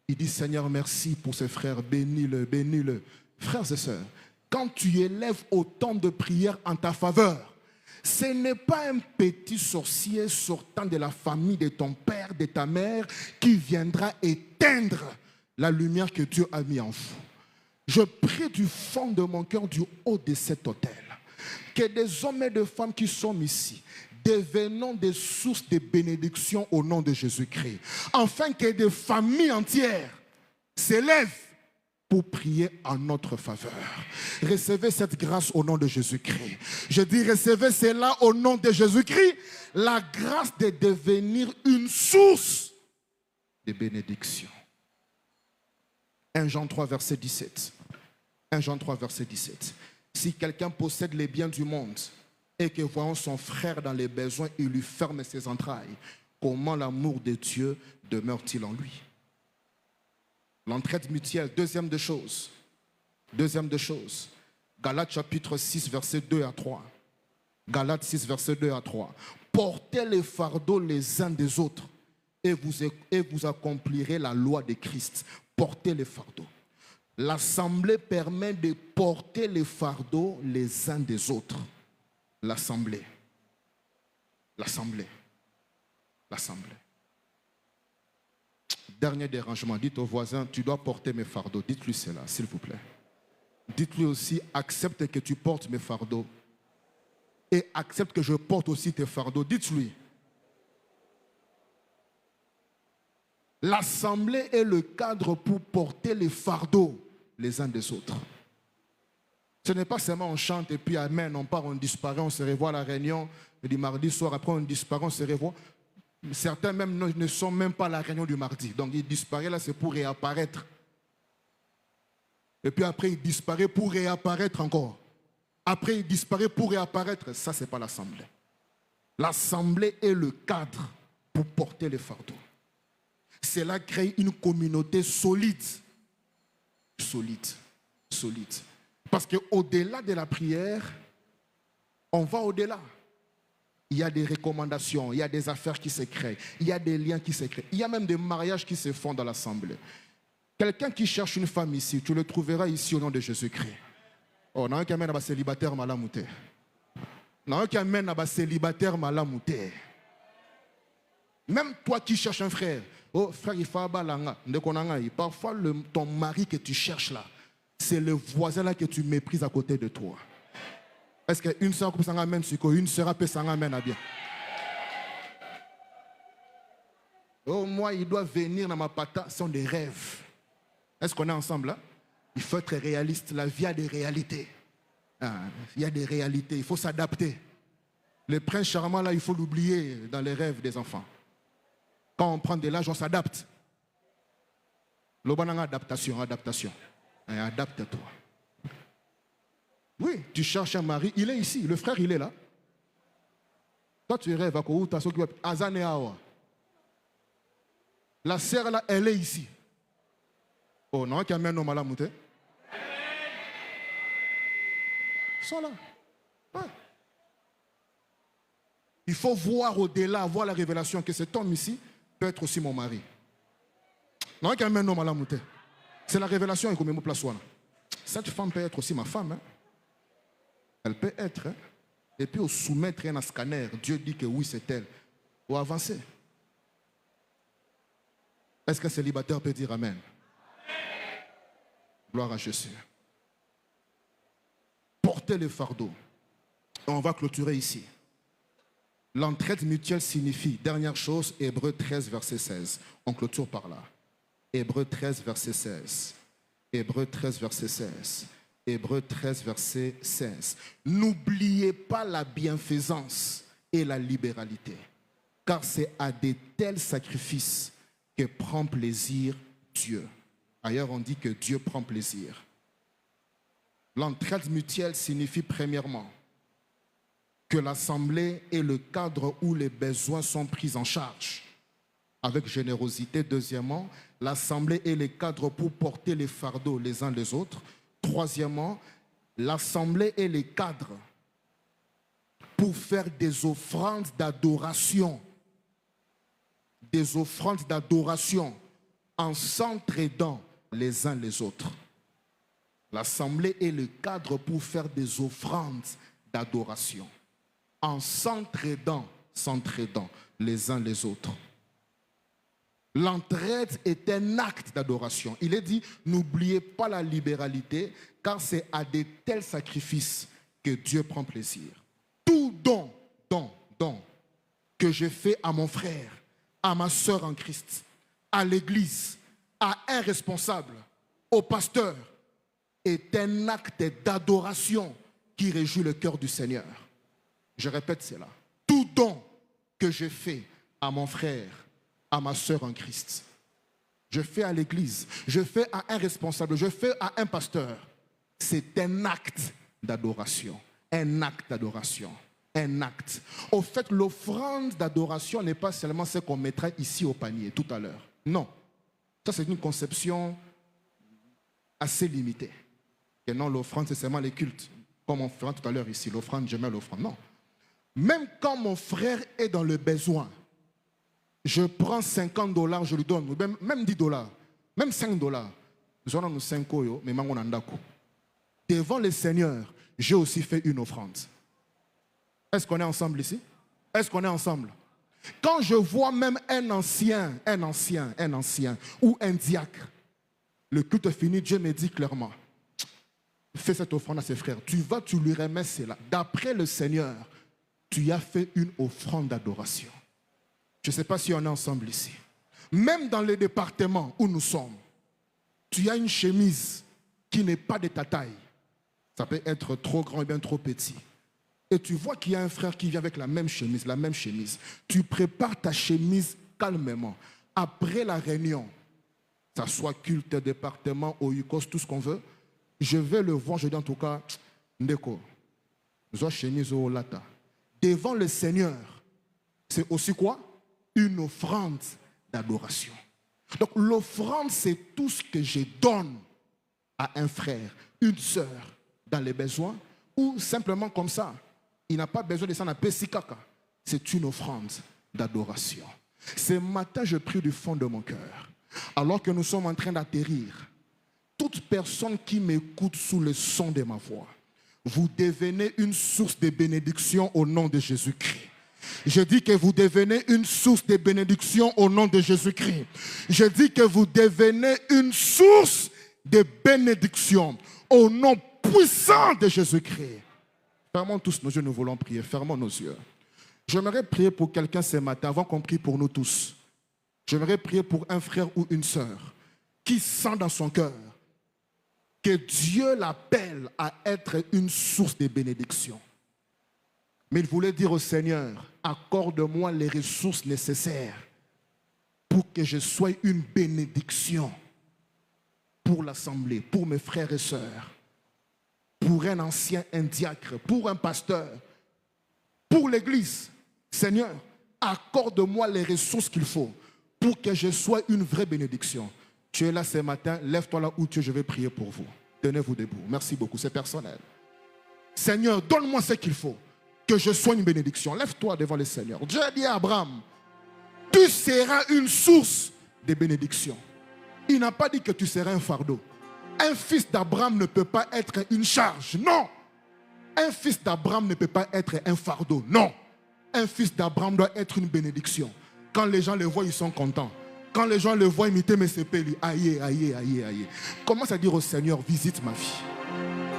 Speaker 1: Il dit, Seigneur, merci pour ce frère. Bénis-le, bénis-le. Frères et sœurs, quand tu élèves autant de prières en ta faveur, ce n'est pas un petit sorcier sortant de la famille de ton père, de ta mère, qui viendra éteindre la lumière que Dieu a mis en vous. Je prie du fond de mon cœur, du haut de cet autel, que des hommes et des femmes qui sont ici devenons des sources de bénédiction au nom de Jésus-Christ, afin que des familles entières s'élèvent pour prier en notre faveur. Recevez cette grâce au nom de Jésus-Christ. Je dis recevez cela au nom de Jésus-Christ, la grâce de devenir une source de bénédiction. 1 Jean 3, verset 17. 1 Jean 3, verset 17. Si quelqu'un possède les biens du monde et que voyant son frère dans les besoins, il lui ferme ses entrailles, comment l'amour de Dieu demeure-t-il en lui? L'entraide mutuelle, deuxième des choses. Galates chapitre 6, verset 2 à 3. Galates 6, verset 2 à 3. Portez les fardeaux les uns des autres et vous accomplirez la loi de Christ. Portez les fardeaux. L'assemblée permet de porter les fardeaux les uns des autres. L'assemblée. Dernier dérangement, dites au voisin, tu dois porter mes fardeaux. Dites-lui cela, s'il vous plaît. Dites-lui aussi, accepte que tu portes mes fardeaux. Et accepte que je porte aussi tes fardeaux. Dites-lui. L'assemblée est le cadre pour porter les fardeaux les uns des autres. Ce n'est pas seulement on chante et puis amen, on part, on disparaît, on se revoit à la réunion, du mardi soir, après on disparaît, on se revoit. Certains même ne sont même pas à la réunion du mardi. Donc il disparaît là, c'est pour réapparaître. Et puis après, il disparaît pour réapparaître encore. Après, il disparaît pour réapparaître. Ça, ce n'est pas l'assemblée. L'assemblée est le cadre pour porter les fardeaux. Cela crée une communauté solide. Solide. Solide. Parce qu'au-delà de la prière, on va au-delà. Il y a des recommandations, il y a des affaires qui se créent, il y a des liens qui se créent. Il y a même des mariages qui se font dans l'assemblée. Quelqu'un qui cherche une femme ici, tu le trouveras ici au nom de Jésus-Christ. Oh, non, qui amène à célibataire malamouté. Non, qui amène à célibataire malamouté. Même toi qui cherches un frère, oh frère, il faut abalanga. Parfois, ton mari que tu cherches là, c'est le voisin là que tu méprises à côté de toi. Est-ce qu'une sœur peut s'en amener sur quoi? Une sœur peut s'en amener à bien. Oh, moi, il doit venir dans ma pata, ce sont des rêves. Est-ce qu'on est ensemble là? Il faut être réaliste. La vie a des réalités. Il y a des réalités. Il faut s'adapter. Le prince charmant là, il faut l'oublier dans les rêves des enfants. Quand on prend de l'âge, on s'adapte. L'obananga adaptation, adaptation. Adapte-toi. Oui, tu cherches un mari, il est ici, le frère il est là. Toi tu rêves à quoi? La sœur là, elle est ici. Oh non, qui amène nos malamoutés. Ils sont là. Ouais. Il faut voir au-delà, voir la révélation que cet homme ici peut être aussi mon mari. Non, qui amène nos malamoutés. C'est la révélation et comme place. Cette femme peut être aussi ma femme. Hein? Elle peut être. Hein? Et puis au soumettre un scanner, Dieu dit que oui, c'est elle. Ou avancer. Est-ce qu'un célibataire peut dire Amen? Gloire à Jésus. Portez le fardeau. On va clôturer ici. L'entraide mutuelle signifie, dernière chose, Hébreux 13, verset 16. On clôture par là. Hébreux 13, verset 16. Hébreux 13, verset 16. Hébreux 13, verset 16. N'oubliez pas la bienfaisance et la libéralité, car c'est à de tels sacrifices que prend plaisir Dieu. Ailleurs, on dit que Dieu prend plaisir. L'entraide mutuelle signifie premièrement que l'assemblée est le cadre où les besoins sont pris en charge avec générosité. Deuxièmement, l'assemblée est le cadre pour porter les fardeaux les uns les autres. Troisièmement, l'assemblée est le cadre pour faire des offrandes d'adoration. Des offrandes d'adoration en s'entraidant les uns les autres. L'assemblée est le cadre pour faire des offrandes d'adoration en s'entraidant les uns les autres. L'entraide est un acte d'adoration. Il est dit, n'oubliez pas la libéralité, car c'est à de tels sacrifices que Dieu prend plaisir. Tout don que je fais à mon frère, à ma sœur en Christ, à l'église, à un responsable, au pasteur, est un acte d'adoration qui réjouit le cœur du Seigneur. Je répète cela. Tout don que je fais à mon frère, à ma sœur en Christ, je fais à l'église, je fais à un responsable, je fais à un pasteur, c'est un acte d'adoration. Un acte d'adoration. Un acte. Au fait, l'offrande d'adoration n'est pas seulement ce qu'on mettra ici au panier tout à l'heure. Non. Ça, c'est une conception assez limitée. Et non, l'offrande, c'est seulement les cultes. Comme on fera tout à l'heure ici, l'offrande, je mets l'offrande. Non. Même quand mon frère est dans le besoin, je prends $50, je lui donne, même $10, même $5. Nous 5 euros, mais devant le Seigneur, j'ai aussi fait une offrande. Est-ce qu'on est ensemble ici? Est-ce qu'on est ensemble? Quand je vois même un ancien, ou un diacre, le culte fini, Dieu me dit clairement, fais cette offrande à ses frères. Tu lui remets cela. D'après le Seigneur, tu as fait une offrande d'adoration. Je ne sais pas si on est ensemble ici. Même dans les départements où nous sommes, tu as une chemise qui n'est pas de ta taille. Ça peut être trop grand et bien trop petit. Et tu vois qu'il y a un frère qui vient avec la même chemise, la même chemise. Tu prépares ta chemise calmement. Après la réunion, ça soit culte, département, OICOS, tout ce qu'on veut, je vais le voir, je dis en tout cas, Ndeko, zo chemise au lata. Devant le Seigneur, c'est aussi quoi? Une offrande d'adoration. Donc l'offrande, c'est tout ce que je donne à un frère, une sœur, dans les besoins, ou simplement comme ça. Il n'a pas besoin de ça, c'est une offrande d'adoration. Ce matin, je prie du fond de mon cœur, alors que nous sommes en train d'atterrir, toute personne qui m'écoute sous le son de ma voix, vous devenez une source de bénédiction au nom de Jésus-Christ. Je dis que vous devenez une source de bénédiction au nom de Jésus-Christ. Je dis que vous devenez une source de bénédiction au nom puissant de Jésus-Christ. Fermons tous nos yeux, nous voulons prier. Fermons nos yeux. J'aimerais prier pour quelqu'un ce matin, avant qu'on prie pour nous tous. J'aimerais prier pour un frère ou une sœur qui sent dans son cœur que Dieu l'appelle à être une source de bénédiction. Mais il voulait dire au Seigneur, accorde-moi les ressources nécessaires pour que je sois une bénédiction pour l'assemblée, pour mes frères et sœurs, pour un ancien, un diacre, pour un pasteur, pour l'église. Seigneur, accorde-moi les ressources qu'il faut pour que je sois une vraie bénédiction. Tu es là ce matin, lève-toi là où tu es, je vais prier pour vous. Tenez-vous debout. Merci beaucoup, c'est personnel. Seigneur, donne-moi ce qu'il faut, que je sois une bénédiction. Lève-toi devant le Seigneur. Dieu a dit à Abraham, tu seras une source de bénédiction. Il n'a pas dit que tu seras un fardeau. Un fils d'Abraham ne peut pas être une charge. Non. Un fils d'Abraham ne peut pas être un fardeau. Non. Un fils d'Abraham doit être une bénédiction. Quand les gens le voient, ils sont contents. Quand les gens le voient imiter mes CP, aïe, aïe, aïe, aïe. Commence à dire au Seigneur, visite ma vie.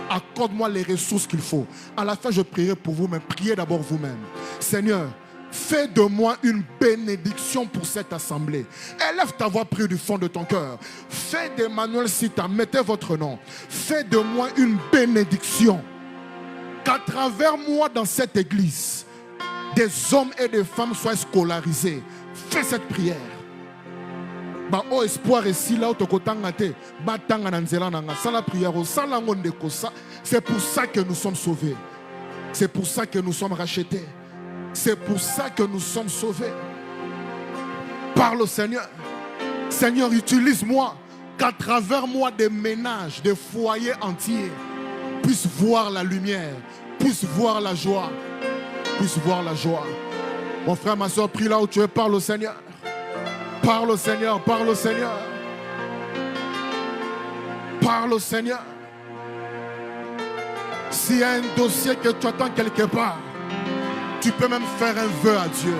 Speaker 1: Accorde-moi les ressources qu'il faut. À la fin, je prierai pour vous, mais priez d'abord vous-même. Seigneur, fais de moi une bénédiction pour cette assemblée. Élève ta voix, prie du fond de ton cœur. Fais d'Emmanuel Sita, mettez votre nom. Fais de moi une bénédiction. Qu'à travers moi dans cette église, des hommes et des femmes soient scolarisés. Fais cette prière. Au espoir ici là c'est pour ça que nous sommes sauvés. C'est pour ça que nous sommes rachetés. C'est pour ça que nous sommes sauvés. Parle au Seigneur. Seigneur, utilise-moi, qu'à travers moi des ménages, des foyers entiers puissent voir la lumière, puissent voir la joie, puissent voir la joie. Mon frère, ma soeur, prie là où tu es, parle au Seigneur. Parle au Seigneur, parle au Seigneur. Parle au Seigneur. S'il y a un dossier que tu attends quelque part, tu peux même faire un vœu à Dieu.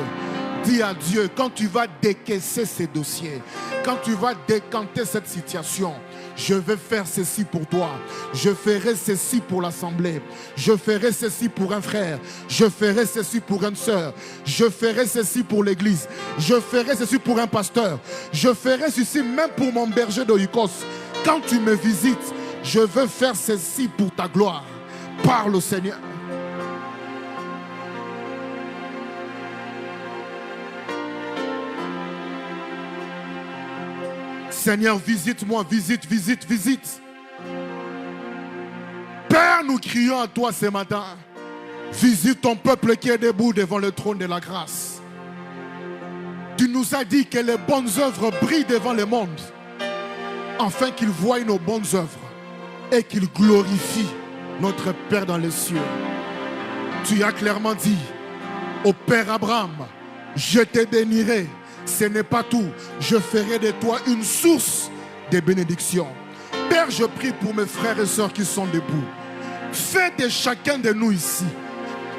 Speaker 1: Dis à Dieu, quand tu vas décaisser ces dossiers, quand tu vas décanter cette situation, je vais faire ceci pour toi. Je ferai ceci pour l'assemblée. Je ferai ceci pour un frère. Je ferai ceci pour une sœur. Je ferai ceci pour l'église. Je ferai ceci pour un pasteur. Je ferai ceci même pour mon berger de Icos. Quand tu me visites, je veux faire ceci pour ta gloire. Parle au Seigneur. Seigneur, visite-moi, visite, visite, visite. Père, nous crions à toi ce matin. Visite ton peuple qui est debout devant le trône de la grâce. Tu nous as dit que les bonnes œuvres brillent devant le monde, afin qu'ils voient nos bonnes œuvres et qu'ils glorifient notre Père dans les cieux. Tu as clairement dit au Père Abraham, je te bénirai. Ce n'est pas tout. Je ferai de toi une source de bénédiction. Père, je prie pour mes frères et sœurs qui sont debout. Fais de chacun de nous ici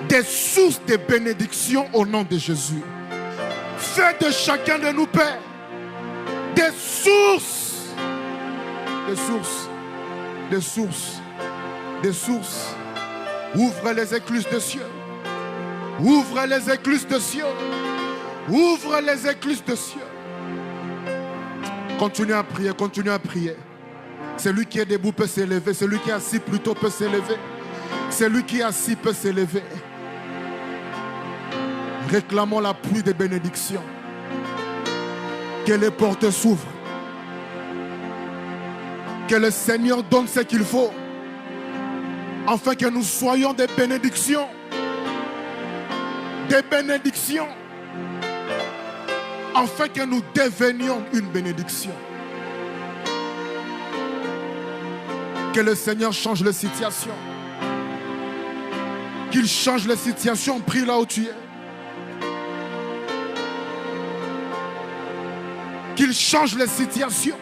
Speaker 1: des sources de bénédiction au nom de Jésus. Fais de chacun de nous, Père, des sources. Des sources. Des sources. Des sources. Ouvre les écluses des cieux. Ouvre les écluses des cieux. Ouvre les écluses des cieux. Continue à prier, continue à prier. Celui qui est debout peut s'élever. Celui qui est assis plutôt peut s'élever. Celui qui est assis peut s'élever. Réclamons la pluie des bénédictions. Que les portes s'ouvrent. Que le Seigneur donne ce qu'il faut. Afin que nous soyons des bénédictions. Des bénédictions. Afin que nous devenions une bénédiction. Que le Seigneur change les situations. Qu'il change les situations. Prie là où tu es. Qu'il change les situations.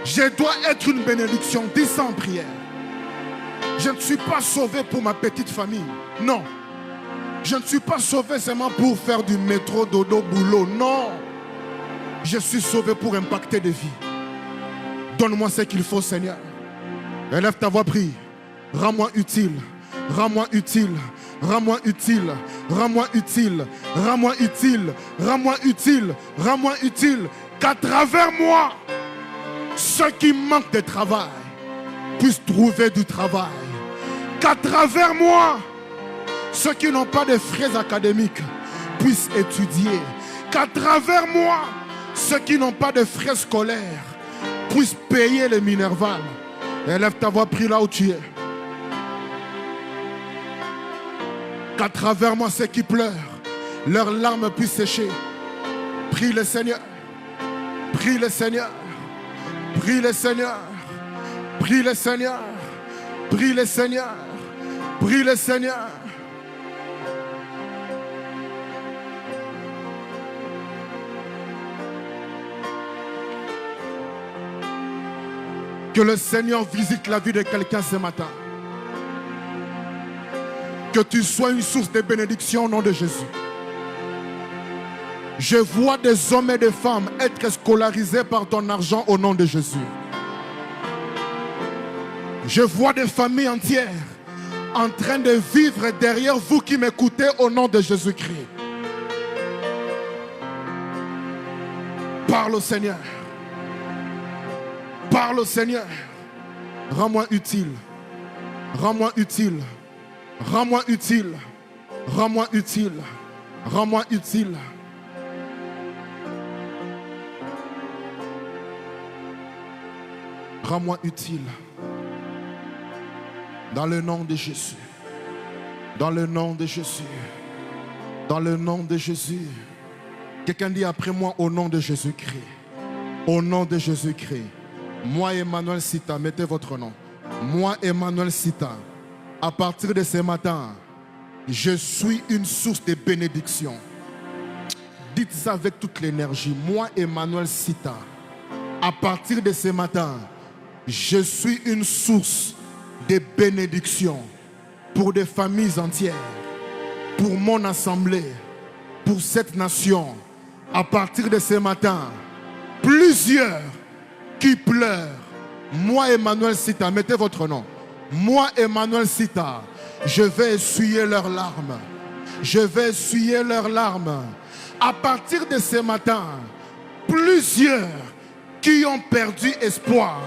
Speaker 1: Je dois être une bénédiction. Dis ça en prière. Je ne suis pas sauvé pour ma petite famille. Non. Je ne suis pas sauvé seulement pour faire du métro, dodo, boulot. Non. Je suis sauvé pour impacter des vies. Donne-moi ce qu'il faut, Seigneur. Élève ta voix, prie. Rends-moi utile. Rends-moi utile. Rends-moi utile. Rends-moi utile. Rends-moi utile. Rends-moi utile. Rends-moi utile. Qu'à travers moi, ceux qui manquent de travail puissent trouver du travail. Qu'à travers moi, ceux qui n'ont pas de frais académiques puissent étudier. Qu'à travers moi, ceux qui n'ont pas de frais scolaires puissent payer les Minerval. Élève ta voix, prie là où tu es. Qu'à travers moi, ceux qui pleurent, leurs larmes puissent sécher. Prie le Seigneur. Prie le Seigneur. Prie le Seigneur. Prie le Seigneur. Prie le Seigneur. Prie le Seigneur. Que le Seigneur visite la vie de quelqu'un ce matin. Que tu sois une source de bénédiction au nom de Jésus. Je vois des hommes et des femmes être scolarisés par ton argent au nom de Jésus. Je vois des familles entières en train de vivre derrière vous qui m'écoutez au nom de Jésus-Christ. Parle au Seigneur. Parle au Seigneur. Rends-moi utile. Rends-moi utile. Rends-moi utile. Rends-moi utile. Rends-moi utile. Rends-moi utile. Dans le nom de Jésus. Dans le nom de Jésus. Dans le nom de Jésus. Quelqu'un dit après moi au nom de Jésus-Christ. Au nom de Jésus-Christ. Moi, Emmanuel Sita, mettez votre nom. Moi, Emmanuel Sita, à partir de ce matin, je suis une source de bénédiction. Dites ça avec toute l'énergie. Moi, Emmanuel Sita, à partir de ce matin, je suis une source de bénédiction pour des familles entières, pour mon assemblée, pour cette nation. À partir de ce matin, plusieurs qui pleurent. Moi, Emmanuel Sita, mettez votre nom. Moi, Emmanuel Sita, je vais essuyer leurs larmes. Je vais essuyer leurs larmes. À partir de ce matin, plusieurs qui ont perdu espoir,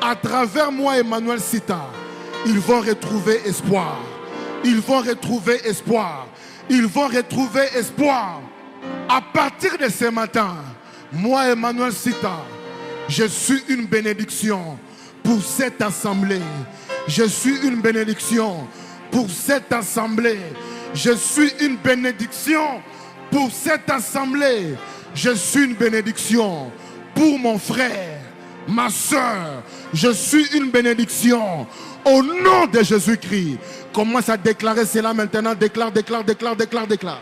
Speaker 1: à travers moi, Emmanuel Sita, ils vont retrouver espoir. Ils vont retrouver espoir. Ils vont retrouver espoir. À partir de ce matin, moi, Emmanuel Sita, je suis une bénédiction pour cette assemblée. Je suis une bénédiction pour cette assemblée. Je suis une bénédiction pour cette assemblée. Je suis une bénédiction pour mon frère, ma soeur. Je suis une bénédiction au nom de Jésus-Christ. Commence à déclarer cela maintenant. Déclare, déclare, déclare, déclare, déclare.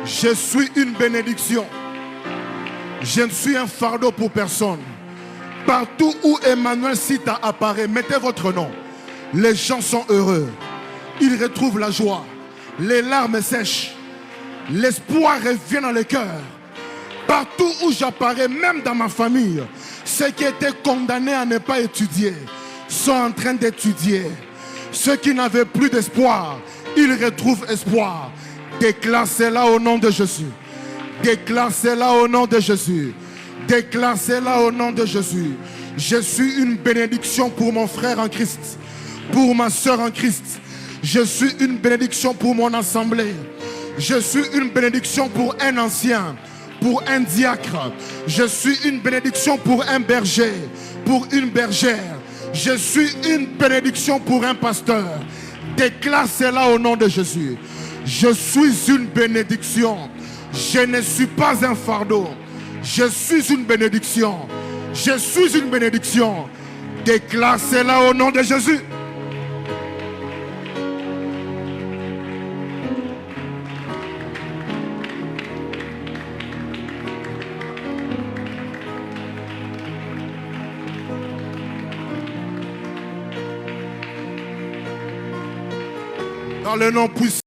Speaker 1: Je suis une bénédiction. Je ne suis un fardeau pour personne. Partout où Emmanuel Sita apparaît, mettez votre nom. Les gens sont heureux. Ils retrouvent la joie. Les larmes sèchent. L'espoir revient dans le cœur. Partout où j'apparais, même dans ma famille, ceux qui étaient condamnés à ne pas étudier sont en train d'étudier. Ceux qui n'avaient plus d'espoir, ils retrouvent espoir. Déclare cela au nom de Jésus. Déclare cela au nom de Jésus. Déclare cela au nom de Jésus. Je suis une bénédiction pour mon frère en Christ, pour ma soeur en Christ. Je suis une bénédiction pour mon assemblée. Je suis une bénédiction pour un ancien, pour un diacre. Je suis une bénédiction pour un berger, pour une bergère. Je suis une bénédiction pour un pasteur. Déclare cela au nom de Jésus. Je suis une bénédiction. Je ne suis pas un fardeau. Je suis une bénédiction. Je suis une bénédiction. Déclare cela au nom de Jésus. Dans le nom puissant